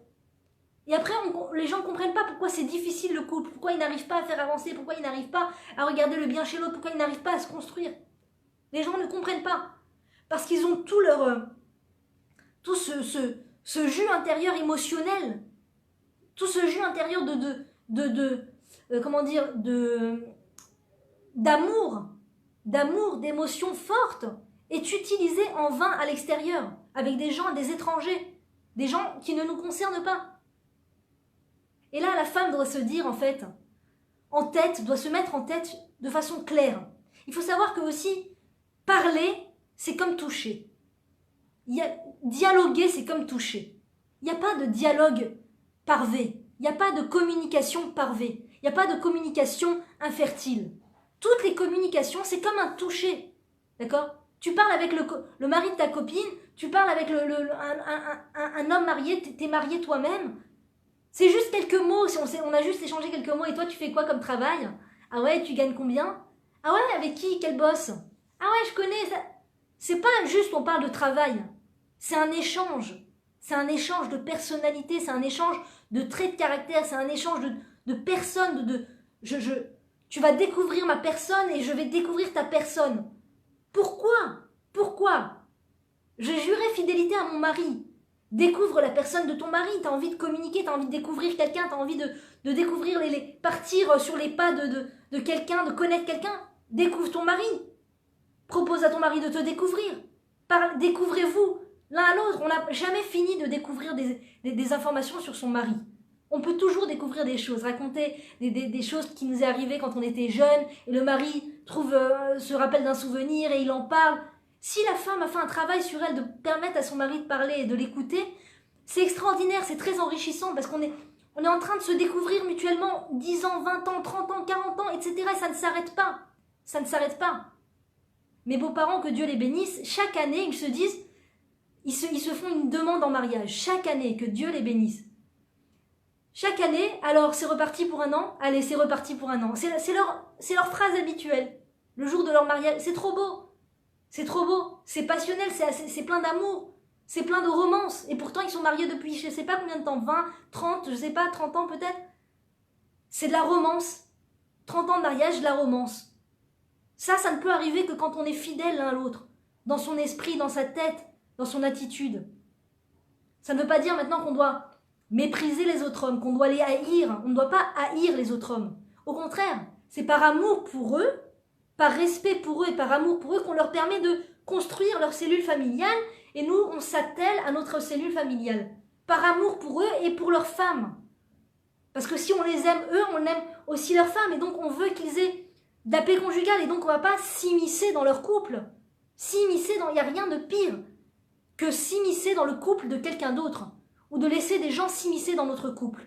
Et après, les gens ne comprennent pas pourquoi c'est difficile le couple, pourquoi ils n'arrivent pas à faire avancer, pourquoi ils n'arrivent pas à regarder le bien chez l'autre, pourquoi ils n'arrivent pas à se construire. Les gens ne comprennent pas. Parce qu'ils ont tout ce jus intérieur émotionnel, tout ce jus intérieur d'amour, d'émotions fortes, est utilisé en vain à l'extérieur, avec des gens, des étrangers, des gens qui ne nous concernent pas. Et là, la femme doit se dire, en fait, doit se mettre en tête de façon claire. Il faut savoir que aussi, parler, c'est comme toucher. Dialoguer, c'est comme toucher. Il n'y a pas de dialogue parvé. Il n'y a pas de communication parvée. Il n'y a pas de communication infertile. Toutes les communications, c'est comme un toucher. D'accord? Tu parles avec le mari de ta copine, tu parles avec un homme marié, t'es marié toi-même. C'est juste quelques mots, on a juste échangé quelques mots, et toi tu fais quoi comme travail? Ah ouais, tu gagnes combien? Ah ouais, avec qui? Quel boss? Ah ouais, je connais. C'est pas juste on parle de travail, c'est un échange. C'est un échange de personnalité, c'est un échange de traits de caractère, c'est un échange de personnes, tu vas découvrir ma personne et je vais découvrir ta personne. Pourquoi? J'ai juré fidélité à mon mari. Découvre la personne de ton mari. T'as envie de communiquer, t'as envie de découvrir quelqu'un, t'as envie de découvrir, partir sur les pas de quelqu'un, de connaître quelqu'un. Découvre ton mari. Propose à ton mari de te découvrir. Découvrez-vous l'un à l'autre. On n'a jamais fini de découvrir des informations sur son mari. On peut toujours découvrir des choses, raconter des choses qui nous est arrivées quand on était jeune, et le mari se rappelle d'un souvenir et il en parle. Si la femme a fait un travail sur elle de permettre à son mari de parler et de l'écouter, c'est extraordinaire, c'est très enrichissant parce qu'on est en train de se découvrir mutuellement 10 ans, 20 ans, 30 ans, 40 ans, etc. Et ça ne s'arrête pas. Ça ne s'arrête pas. Mes beaux-parents, que Dieu les bénisse, chaque année, ils se disent, ils se font une demande en mariage. Chaque année, que Dieu les bénisse. Chaque année, alors c'est reparti pour un an, allez, c'est reparti pour un an. C'est leur phrase habituelle. Le jour de leur mariage, c'est trop beau. C'est trop beau, c'est passionnel, c'est plein d'amour, c'est plein de romance. Et pourtant, ils sont mariés depuis je ne sais pas combien de temps, 20, 30, je ne sais pas, 30 ans peut-être. C'est de la romance. 30 ans de mariage, de la romance. Ça ne peut arriver que quand on est fidèle l'un à l'autre, dans son esprit, dans sa tête, dans son attitude. Ça ne veut pas dire maintenant qu'on doit mépriser les autres hommes, qu'on doit les haïr. On ne doit pas haïr les autres hommes. Au contraire, c'est par amour pour eux, par respect pour eux et par amour pour eux qu'on leur permet de construire leur cellule familiale, et nous, on s'attelle à notre cellule familiale. Par amour pour eux et pour leurs femmes. Parce que si on les aime eux, on aime aussi leurs femmes. Et donc on veut qu'ils aient de la paix conjugale. Et donc on ne va pas s'immiscer dans leur couple. S'immiscer dans... Il n'y a rien de pire que s'immiscer dans le couple de quelqu'un d'autre. Ou de laisser des gens s'immiscer dans notre couple.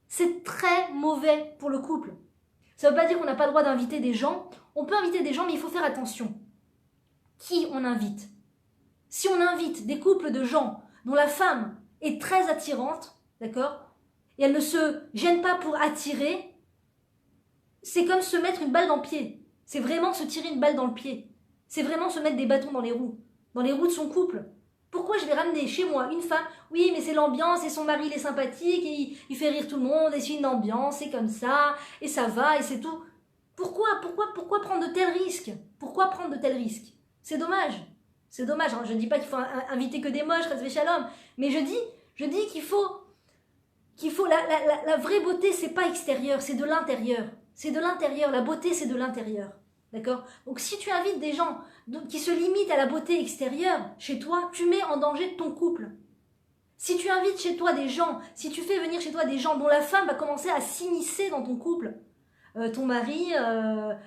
C'est très mauvais pour le couple. Ça ne veut pas dire qu'on n'a pas le droit d'inviter des gens. On peut inviter des gens, mais il faut faire attention. Qui on invite? Si on invite des couples de gens dont la femme est très attirante, d'accord, et elle ne se gêne pas pour attirer, c'est comme se mettre une balle dans le pied. C'est vraiment se tirer une balle dans le pied. C'est vraiment se mettre des bâtons dans les roues de son couple. Pourquoi je vais ramener chez moi une femme? Oui, mais c'est l'ambiance, et son mari il est sympathique, et il fait rire tout le monde, et c'est une ambiance, c'est comme ça, et ça va, et c'est tout. Pourquoi prendre de tels risques? Pourquoi prendre de tels risques? C'est dommage. C'est dommage. Hein. Je ne dis pas qu'il faut inviter que des moches, Chas v'Shalom, mais je dis qu'il faut la vraie beauté, c'est pas extérieur, c'est de l'intérieur. C'est de l'intérieur. La beauté, c'est de l'intérieur. D'accord? Donc si tu invites des gens qui se limitent à la beauté extérieure chez toi, tu mets en danger ton couple. Si tu invites chez toi des gens, si tu fais venir chez toi des gens dont la femme va commencer à s'immiscer dans ton couple, ton mari,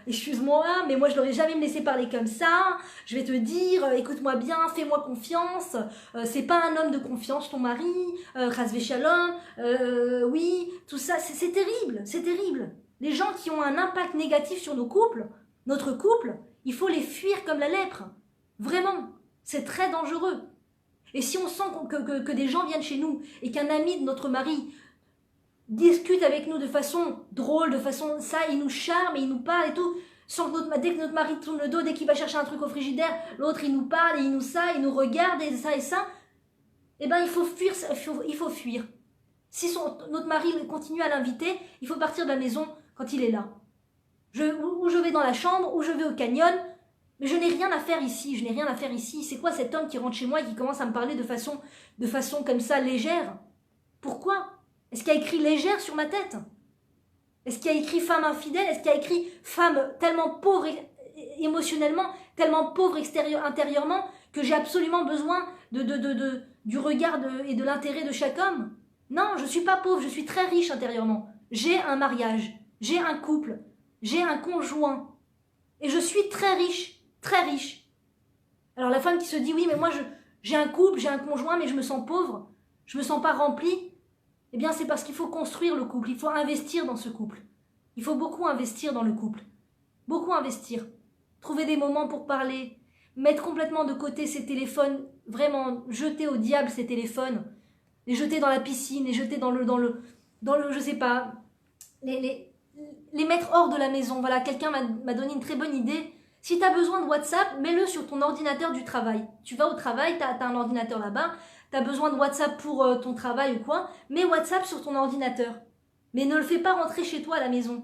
excuse-moi, mais moi je l'aurais jamais me laissé parler comme ça, je vais te dire, écoute-moi bien, fais-moi confiance, c'est pas un homme de confiance ton mari, Chas v'Shalom, oui, tout ça, c'est terrible, c'est terrible. Les gens qui ont un impact négatif sur nos couples, notre couple, il faut les fuir comme la lèpre. Vraiment, c'est très dangereux. Et si on sent que des gens viennent chez nous et qu'un ami de notre mari discute avec nous de façon drôle, de façon ça, il nous charme et il nous parle et tout, sans que dès que notre mari tourne le dos, dès qu'il va chercher un truc au frigidaire, l'autre il nous parle et il nous regarde et ça, eh ben il faut fuir, il faut fuir. Si notre mari continue à l'inviter, il faut partir de la maison quand il est là. Ou je vais dans la chambre, ou je vais au canyon, mais je n'ai rien à faire ici, C'est quoi cet homme qui rentre chez moi et qui commence à me parler de façon comme ça légère? Pourquoi? Est-ce qu'il y a écrit légère sur ma tête? Est-ce qu'il y a écrit femme infidèle? Est-ce qu'il y a écrit femme tellement pauvre émotionnellement, tellement pauvre intérieurement, que j'ai absolument besoin du regard et de l'intérêt de chaque homme? Non, je ne suis pas pauvre, je suis très riche intérieurement. J'ai un mariage, j'ai un couple, j'ai un conjoint. Et je suis très riche, très riche. Alors la femme qui se dit, oui, mais moi j'ai un couple, j'ai un conjoint, mais je me sens pauvre, je me sens pas remplie. Eh bien, c'est parce qu'il faut construire le couple, il faut investir dans ce couple. Il faut beaucoup investir dans le couple. Beaucoup investir. Trouver des moments pour parler, mettre complètement de côté ces téléphones, vraiment jeter au diable ces téléphones, les jeter dans la piscine, les jeter dans le je sais pas, les mettre hors de la maison. Voilà, quelqu'un m'a donné une très bonne idée. Si tu as besoin de WhatsApp, mets-le sur ton ordinateur du travail. Tu vas au travail, tu as un ordinateur là-bas, tu as besoin de WhatsApp pour ton travail ou quoi, mets WhatsApp sur ton ordinateur. Mais ne le fais pas rentrer chez toi à la maison.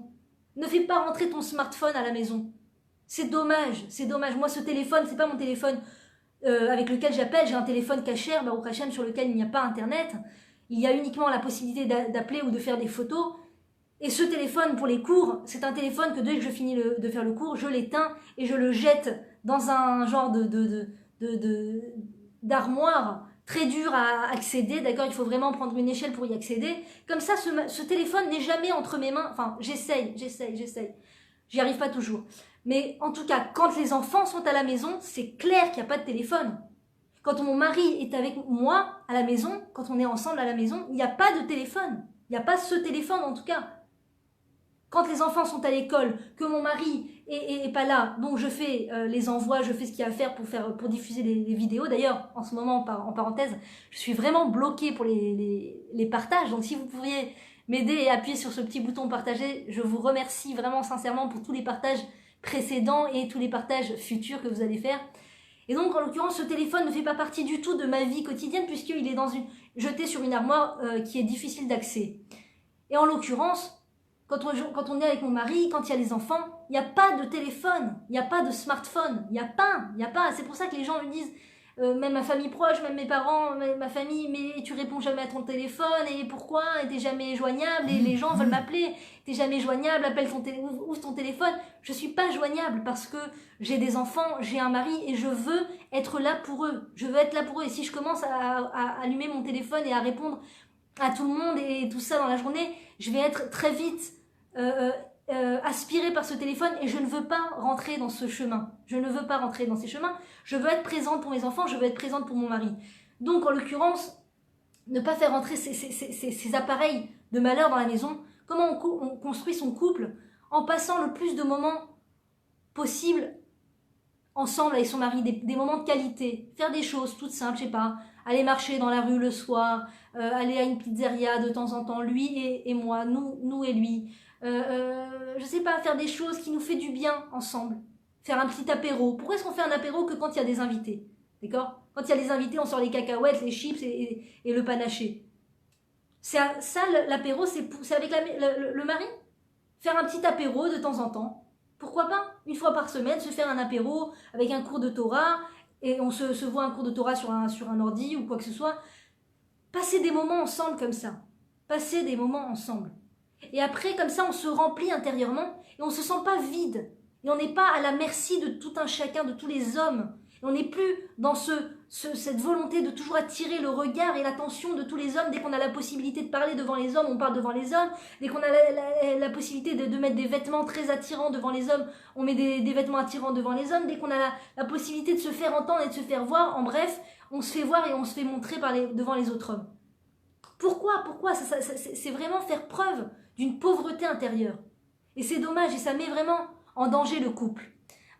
Ne fais pas rentrer ton smartphone à la maison. C'est dommage, c'est dommage. Moi, ce téléphone, c'est pas mon téléphone avec lequel j'appelle. J'ai un téléphone caché, Baruch Hashem, sur lequel il n'y a pas Internet. Il y a uniquement la possibilité d'appeler ou de faire des photos. Et ce téléphone pour les cours, c'est un téléphone que dès que je finis de faire le cours, je l'éteins et je le jette dans un genre d'armoire très dur à accéder. D'accord, il faut vraiment prendre une échelle pour y accéder. Comme ça, ce téléphone n'est jamais entre mes mains. Enfin, j'essaye. J'y arrive pas toujours. Mais en tout cas, quand les enfants sont à la maison, c'est clair qu'il n'y a pas de téléphone. Quand mon mari est avec moi à la maison, quand on est ensemble à la maison, il n'y a pas de téléphone. Il n'y a pas ce téléphone en tout cas. Quand les enfants sont à l'école, que mon mari est pas là, donc je fais les envois, je fais ce qu'il y a à faire pour diffuser les vidéos. D'ailleurs, en ce moment, en parenthèse, je suis vraiment bloquée pour les partages. Donc si vous pouviez m'aider et appuyer sur ce petit bouton partager, je vous remercie vraiment sincèrement pour tous les partages précédents et tous les partages futurs que vous allez faire. Et donc, en l'occurrence, ce téléphone ne fait pas partie du tout de ma vie quotidienne puisqu'il est jeté sur une armoire qui est difficile d'accès. Et en l'occurrence, quand on est avec mon mari, quand il y a les enfants, il n'y a pas de téléphone, il n'y a pas de smartphone, il n'y a pas. C'est pour ça que les gens me disent, même ma famille proche, même mes parents, ma famille, mais tu réponds jamais à ton téléphone, et pourquoi? Et t'es jamais joignable, et les gens veulent m'appeler, t'es jamais joignable, ouvre ton téléphone. Je suis pas joignable parce que j'ai des enfants, j'ai un mari, et je veux être là pour eux. Je veux être là pour eux, et si je commence à allumer mon téléphone et à répondre à tout le monde et tout ça dans la journée, je vais être très vite aspirée par ce téléphone et je ne veux pas rentrer dans ce chemin. Je ne veux pas rentrer dans ces chemins. Je veux être présente pour mes enfants, je veux être présente pour mon mari. Donc, en l'occurrence, ne pas faire rentrer ces appareils de malheur dans la maison. Comment on construit son couple en passant le plus de moments possible ensemble avec son mari, des moments de qualité, faire des choses toutes simples, je sais pas, aller marcher dans la rue le soir, aller à une pizzeria de temps en temps, lui et moi, nous et lui, je sais pas, faire des choses qui nous fait du bien ensemble, faire un petit apéro. Pourquoi est-ce qu'on fait un apéro que quand il y a des invités, d'accord? Quand il y a des invités, on sort les cacahuètes, les chips et le panaché. Ça, l'apéro, c'est avec le mari. Faire un petit apéro de temps en temps. Pourquoi pas, une fois par semaine, se faire un apéro avec un cours de Torah, et on se voit un cours de Torah sur un ordi ou quoi que ce soit. Passer des moments ensemble comme ça. Passer des moments ensemble. Et après, comme ça, on se remplit intérieurement et on ne se sent pas vide. Et on n'est pas à la merci de tout un chacun, de tous les hommes. Et on n'est plus dans cette volonté de toujours attirer le regard et l'attention de tous les hommes. Dès qu'on a la possibilité de parler devant les hommes, on parle devant les hommes. Dès qu'on a la possibilité de mettre des vêtements très attirants devant les hommes, on met des vêtements attirants devant les hommes. Dès qu'on a la possibilité de se faire entendre et de se faire voir, en bref, on se fait voir et on se fait montrer devant les autres hommes. Pourquoi c'est vraiment faire preuve d'une pauvreté intérieure. Et c'est dommage et ça met vraiment en danger le couple.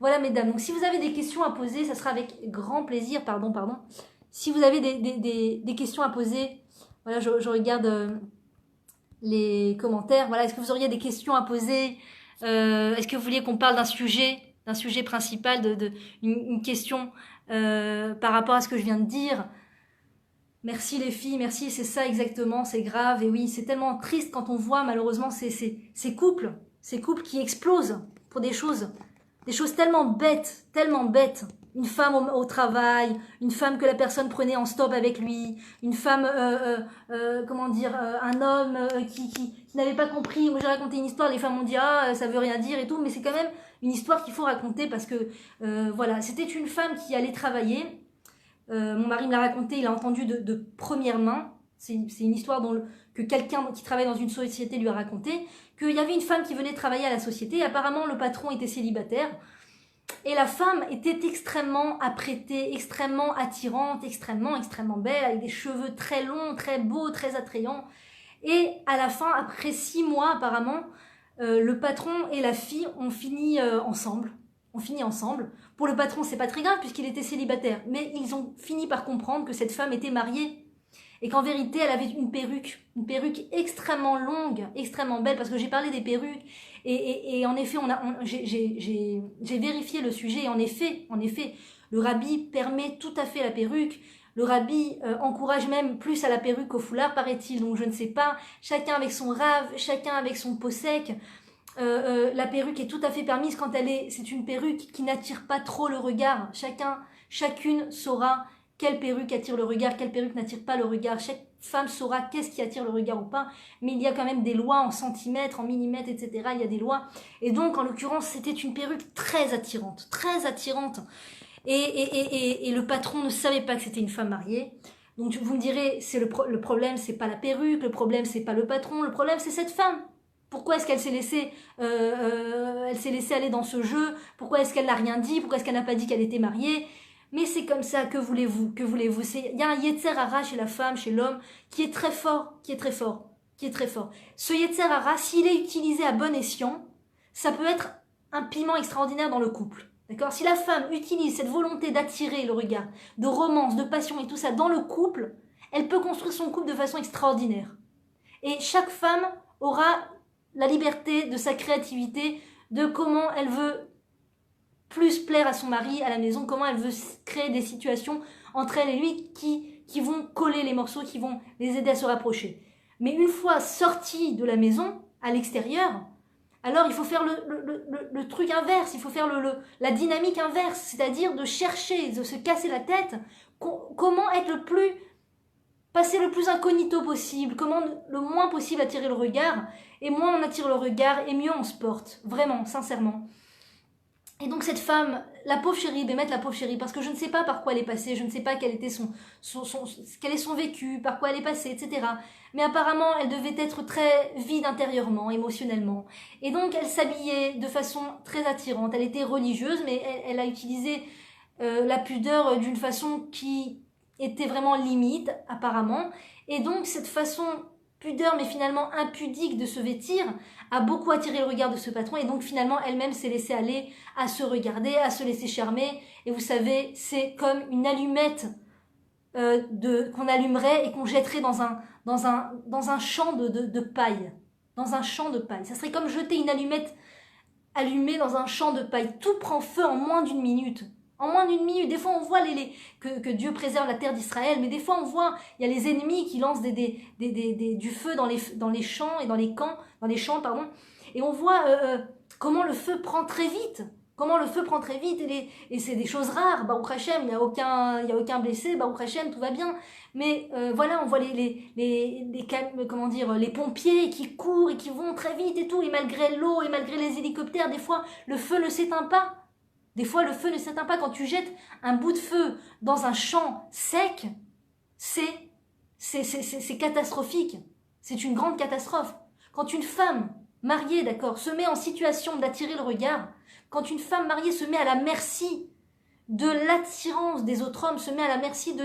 Voilà, mesdames. Donc, si vous avez des questions à poser, ça sera avec grand plaisir. Pardon. Si vous avez des questions à poser, voilà, je regarde les commentaires. Voilà, est-ce que vous auriez des questions à poser? Est-ce que vous vouliez qu'on parle d'un sujet principal, une question par rapport à ce que je viens de dire? Merci les filles, merci, c'est ça exactement, c'est grave. Et oui, c'est tellement triste quand on voit malheureusement ces couples qui explosent pour des choses tellement bêtes. Une femme au travail, une femme que la personne prenait en stop avec lui, une femme, un homme qui n'avait pas compris. Moi j'ai raconté une histoire, les femmes ont dit ah ça veut rien dire et tout, mais c'est quand même une histoire qu'il faut raconter parce que voilà, c'était une femme qui allait travailler. Mon mari me l'a raconté, il a entendu de première main. C'est une histoire que quelqu'un qui travaille dans une société lui a raconté, qu'il y avait une femme qui venait travailler à la société, et apparemment le patron était célibataire, et la femme était extrêmement apprêtée, extrêmement attirante, extrêmement belle, avec des cheveux très longs, très beaux, très attrayants, et à la fin, après 6 mois apparemment, le patron et la fille ont fini ensemble. Pour le patron, c'est pas très grave puisqu'il était célibataire, mais ils ont fini par comprendre que cette femme était mariée et qu'en vérité, elle avait une perruque extrêmement longue, extrêmement belle, parce que j'ai parlé des perruques et en effet, j'ai vérifié le sujet et en effet, le rabbi permet tout à fait la perruque. Le rabbi encourage même plus à la perruque qu'au foulard, paraît-il. Donc je ne sais pas, chacun avec son rave, chacun avec son pot sec. La perruque est tout à fait permise quand c'est une perruque qui n'attire pas trop le regard. Chacune saura quelle perruque attire le regard, quelle perruque n'attire pas le regard. Chaque femme saura qu'est-ce qui attire le regard ou pas. Mais il y a quand même des lois en centimètres, en millimètres, etc. Il y a des lois. Et donc, en l'occurrence, c'était une perruque très attirante. Et le patron ne savait pas que c'était une femme mariée. Donc, vous me direz, le problème, c'est pas la perruque, le problème, c'est pas le patron, le problème, c'est cette femme. Pourquoi est-ce qu'elle s'est laissée aller dans ce jeu? Pourquoi est-ce qu'elle n'a rien dit? Pourquoi est-ce qu'elle n'a pas dit qu'elle était mariée? Mais c'est comme ça, que voulez-vous? Il y a un yetzer hara chez la femme, chez l'homme, qui est très fort. Ce yetzer hara, s'il est utilisé à bon escient, ça peut être un piment extraordinaire dans le couple. D'accord? Si la femme utilise cette volonté d'attirer le regard, de romance, de passion et tout ça dans le couple, elle peut construire son couple de façon extraordinaire. Et chaque femme aura la liberté de sa créativité, de comment elle veut plus plaire à son mari à la maison, comment elle veut créer des situations entre elle et lui qui vont coller les morceaux, qui vont les aider à se rapprocher. Mais une fois sortie de la maison, à l'extérieur, alors il faut faire le truc inverse, il faut faire la dynamique inverse, c'est-à-dire de chercher, de se casser la tête, comment être passer le plus incognito possible, comment le moins possible attirer le regard, et moins on attire le regard, et mieux on se porte, vraiment, sincèrement. Et donc cette femme, la pauvre chérie, Bémet la pauvre chérie, parce que je ne sais pas par quoi elle est passée, je ne sais pas quel était quel est son vécu, par quoi elle est passée, etc. Mais apparemment, elle devait être très vide intérieurement, émotionnellement. Et donc elle s'habillait de façon très attirante. Elle était religieuse, mais elle a utilisé la pudeur d'une façon qui était vraiment limite, apparemment. Et donc cette façon pudeur, mais finalement impudique de se vêtir, a beaucoup attiré le regard de ce patron, et donc finalement elle-même s'est laissée aller à se regarder, à se laisser charmer. Et vous savez, c'est comme une allumette qu'on allumerait et qu'on jetterait dans un champ de paille. Dans un champ de paille. Ça serait comme jeter une allumette allumée dans un champ de paille. Tout prend feu en moins d'une minute. En moins d'une minute. Des fois, on voit que Dieu préserve la terre d'Israël, mais des fois, on voit, il y a les ennemis qui lancent du feu dans les champs et dans les camps, dans les champs, pardon. Et on voit comment le feu prend très vite. Comment le feu prend très vite, et c'est des choses rares. Baruch Hashem, il n'y a aucun blessé, Baruch Hashem, tout va bien. Mais voilà, on voit comment dire, les pompiers qui courent et qui vont très vite et tout, et malgré l'eau et malgré les hélicoptères, des fois, le feu ne s'éteint pas. Des fois, le feu ne s'éteint pas. Quand tu jettes un bout de feu dans un champ sec, c'est catastrophique. C'est une grande catastrophe. Quand une femme mariée, d'accord, se met en situation d'attirer le regard, quand une femme mariée se met à la merci de l'attirance des autres hommes, se met à la merci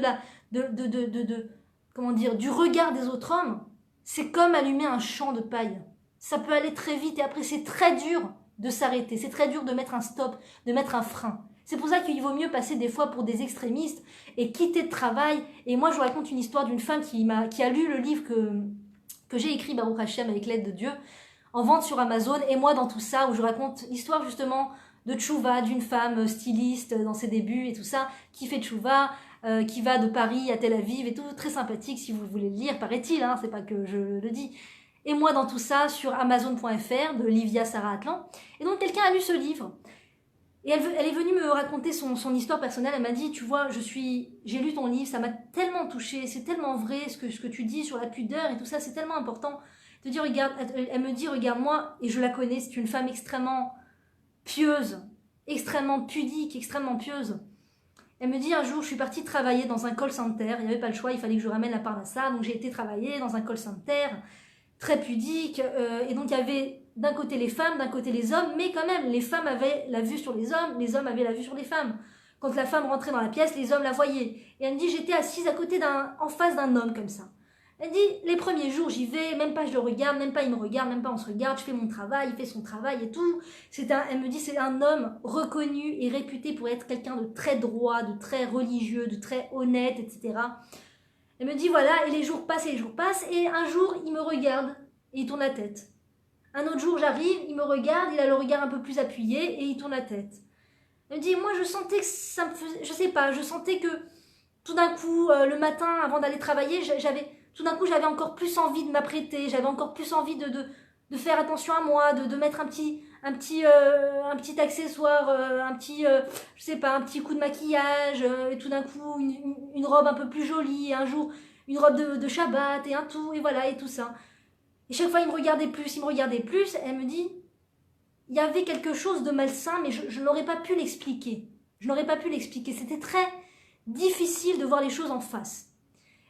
comment dire, du regard des autres hommes, c'est comme allumer un champ de paille. Ça peut aller très vite et après c'est très dur de s'arrêter, c'est très dur de mettre un stop, de mettre un frein. C'est pour ça qu'il vaut mieux passer des fois pour des extrémistes et quitter le travail. Et moi, je vous raconte une histoire d'une femme qui a lu le livre que j'ai écrit, Baruch Hashem, avec l'aide de Dieu, en vente sur Amazon. Et moi, dans tout ça, où je raconte l'histoire justement de tchouva, d'une femme styliste dans ses débuts et tout ça, qui fait tchouva, qui va de Paris à Tel Aviv et tout, très sympathique si vous voulez le lire, paraît-il, hein, c'est pas que je le dis. Et moi, dans tout ça, sur Amazon.fr, de Livia Sarah Atlan. Et donc, quelqu'un a lu ce livre. Et elle est venue me raconter son histoire personnelle. Elle m'a dit, tu vois, j'ai lu ton livre, ça m'a tellement touchée, c'est tellement vrai ce que tu dis sur la pudeur et tout ça, c'est tellement important. De dire, regarde, elle me dit, regarde, moi, et je la connais, c'est une femme extrêmement pieuse, extrêmement pudique, extrêmement pieuse. Elle me dit, un jour, je suis partie travailler dans un call center, il n'y avait pas le choix, il fallait que je ramène la parnassa, donc j'ai été travailler dans un call center, très pudique, et donc il y avait d'un côté les femmes, d'un côté les hommes, mais quand même, les femmes avaient la vue sur les hommes avaient la vue sur les femmes. Quand la femme rentrait dans la pièce, les hommes la voyaient. Et elle me dit, j'étais assise en face d'un homme comme ça. Elle dit, les premiers jours, j'y vais, même pas je le regarde, même pas il me regarde, même pas on se regarde, je fais mon travail, il fait son travail et tout. Elle me dit, c'est un homme reconnu et réputé pour être quelqu'un de très droit, de très religieux, de très honnête, etc. Elle me dit, voilà, et les jours passent, et un jour, il me regarde, et il tourne la tête. Un autre jour, j'arrive, il me regarde, il a le regard un peu plus appuyé, et il tourne la tête. Elle me dit, moi, je sentais que ça me faisait, je sais pas, je sentais que, tout d'un coup, le matin, avant d'aller travailler, j'avais encore plus envie de m'apprêter, j'avais encore plus envie de faire attention à moi, de mettre un petit accessoire, je sais pas, un petit coup de maquillage, et tout d'un coup une robe un peu plus jolie, et un jour une robe de Shabbat, et un tout, et voilà, et tout ça. Et chaque fois il me regardait plus, elle me dit, il y avait quelque chose de malsain, mais je n'aurais pas pu l'expliquer. C'était très difficile de voir les choses en face.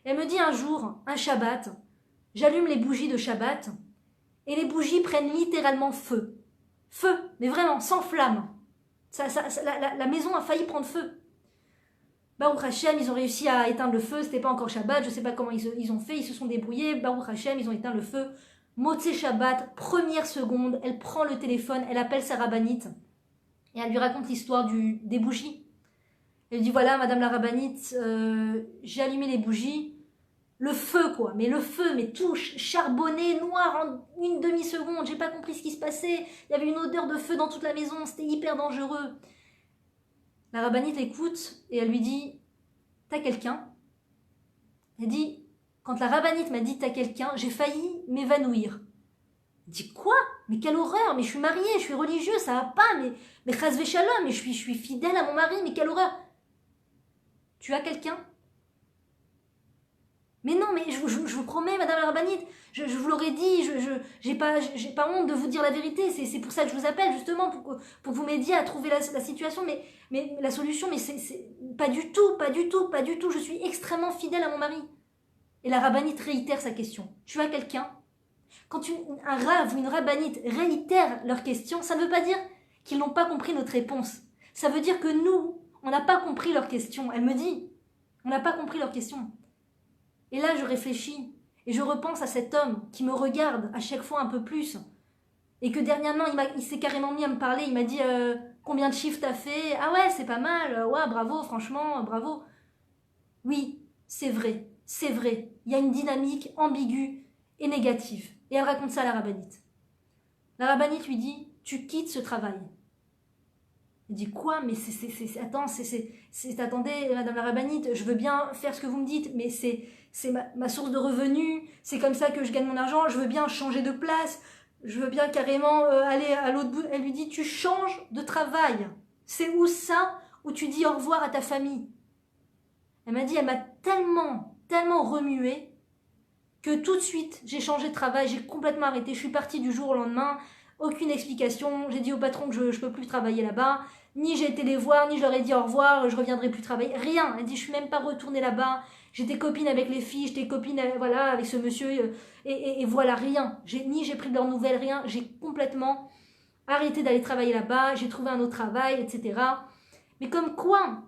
Elle me dit un jour, un Shabbat, j'allume les bougies de Shabbat, et les bougies prennent littéralement feu. Feu, mais vraiment, sans flamme. La maison a failli prendre feu. Baruch Hashem, ils ont réussi à éteindre le feu, c'était pas encore Shabbat, je sais pas comment ils ont fait, ils se sont débrouillés, Baruch Hashem, ils ont éteint le feu. Motzei Shabbat, première seconde, elle prend le téléphone, elle appelle sa rabbinite, et elle lui raconte l'histoire des bougies. Elle dit, voilà, madame la rabbinite, j'ai allumé les bougies, le feu quoi, mais tout charbonné, noir en une demi-seconde, j'ai pas compris ce qui se passait, il y avait une odeur de feu dans toute la maison, c'était hyper dangereux. La rabbinite l'écoute et elle lui dit, t'as quelqu'un? Elle dit, quand la rabbinite m'a dit t'as quelqu'un, j'ai failli m'évanouir. Elle dit, quoi? Mais quelle horreur, mais je suis mariée, je suis religieux, ça va pas, mais chas v'shalom, mais je suis fidèle à mon mari, mais quelle horreur. Tu as quelqu'un? Mais non, mais je vous promets, madame la rabbinite, je vous l'aurais dit, j'ai pas honte de vous dire la vérité, c'est pour ça que je vous appelle, justement, pour que vous m'aidiez à trouver la situation, mais la solution, mais c'est pas du tout, pas du tout, pas du tout, je suis extrêmement fidèle à mon mari. Et la rabbinite réitère sa question. Tu as quelqu'un? Quand un rave ou une rabbinite réitère leur question, ça ne veut pas dire qu'ils n'ont pas compris notre réponse. Ça veut dire que nous, on n'a pas compris leur question. Elle me dit, on n'a pas compris leur question. Et là, je réfléchis et je repense à cet homme qui me regarde à chaque fois un peu plus. Et que dernièrement, il s'est carrément mis à me parler. Il m'a dit combien de chiffres t'as fait? Ah ouais, c'est pas mal. Ouais, bravo, franchement, bravo. Oui, c'est vrai, c'est vrai. Il y a une dynamique ambiguë et négative. Et elle raconte ça à la rabbinite. La rabbinite lui dit tu quittes ce travail. Il dit quoi? Mais attendez, madame la rabbinite, je veux bien faire ce que vous me dites, mais c'est ma source de revenus, c'est comme ça que je gagne mon argent, je veux bien changer de place, je veux bien carrément aller à l'autre bout. Elle lui dit tu changes de travail. C'est où ça où tu dis au revoir à ta famille? Elle m'a dit, elle m'a tellement, tellement remuée que tout de suite, j'ai changé de travail, j'ai complètement arrêté. Je suis partie du jour au lendemain, aucune explication. J'ai dit au patron que je ne peux plus travailler là-bas. Ni j'ai été les voir, ni je leur ai dit au revoir, je reviendrai plus travailler. Rien. Elle dit, je suis même pas retournée là-bas. J'étais copine avec les filles, j'étais copine voilà, avec ce monsieur. Et voilà, rien. Ni j'ai pris de leurs nouvelles, rien. J'ai complètement arrêté d'aller travailler là-bas. J'ai trouvé un autre travail, etc. Mais comme quoi,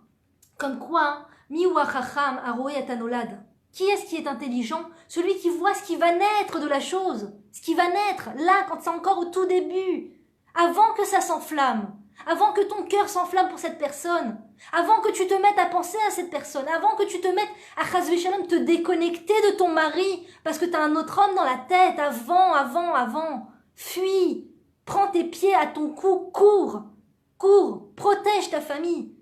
mi ou achacham aroé atanolad. Qui est-ce qui est intelligent? Celui qui voit ce qui va naître de la chose. Ce qui va naître, là, quand c'est encore au tout début. Avant que ça s'enflamme. Avant que ton cœur s'enflamme pour cette personne. Avant que tu te mettes à penser à cette personne. Avant que tu te mettes à chas v'shalom te déconnecter de ton mari. Parce que tu as un autre homme dans la tête. Avant. Fuis. Prends tes pieds à ton cou. Cours. Protège ta famille.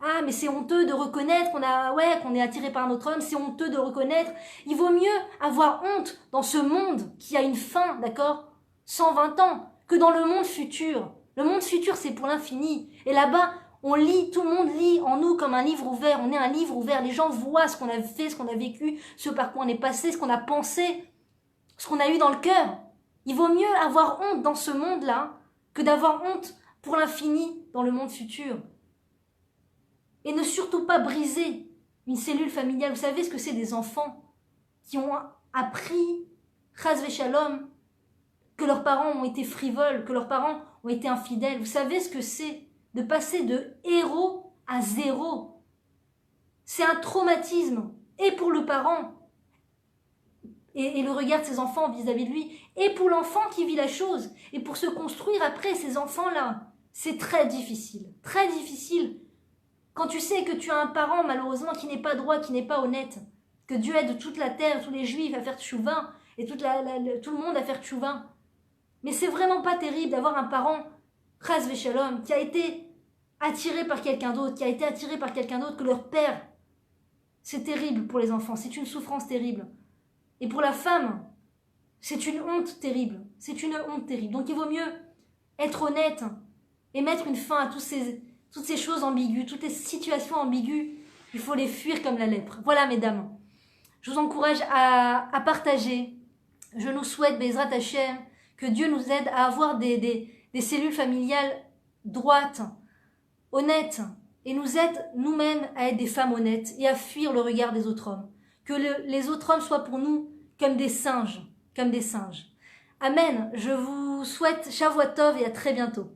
Ah, mais c'est honteux de reconnaître qu'on est attiré par un autre homme, c'est honteux de reconnaître. Il vaut mieux avoir honte dans ce monde qui a une fin, d'accord? 120 ans, que dans le monde futur. Le monde futur, c'est pour l'infini. Et là-bas, on lit, tout le monde lit en nous comme un livre ouvert. On est un livre ouvert. Les gens voient ce qu'on a fait, ce qu'on a vécu, ce par quoi on est passé, ce qu'on a pensé, ce qu'on a eu dans le cœur. Il vaut mieux avoir honte dans ce monde-là que d'avoir honte pour l'infini dans le monde futur. Et ne surtout pas briser une cellule familiale. Vous savez ce que c'est des enfants qui ont appris, chas v'shalom, que leurs parents ont été frivoles, que leurs parents ont été infidèles. Vous savez ce que c'est de passer de héros à zéro. C'est un traumatisme, et pour le parent, et le regard de ses enfants vis-à-vis de lui, et pour l'enfant qui vit la chose, et pour se construire après ces enfants-là. C'est très difficile, très difficile. Quand tu sais que tu as un parent, malheureusement, qui n'est pas droit, qui n'est pas honnête, que Dieu aide toute la terre, tous les juifs à faire tchouva, et tout le monde à faire tchouva. Mais c'est vraiment pas terrible d'avoir un parent, chas v'shalom, qui a été attiré par quelqu'un d'autre, que leur père. C'est terrible pour les enfants, c'est une souffrance terrible. Et pour la femme, c'est une honte terrible. Donc il vaut mieux être honnête et mettre une fin à toutes ces choses ambiguës, toutes les situations ambiguës. Il faut les fuir comme la lèpre. Voilà, mesdames. Je vous encourage à partager. Je nous souhaite, Bezrat Hashem, que Dieu nous aide à avoir des cellules familiales droites, honnêtes, et nous aide nous-mêmes à être des femmes honnêtes et à fuir le regard des autres hommes. Que les autres hommes soient pour nous comme des singes. Amen. Je vous souhaite Shavua Tov et à très bientôt.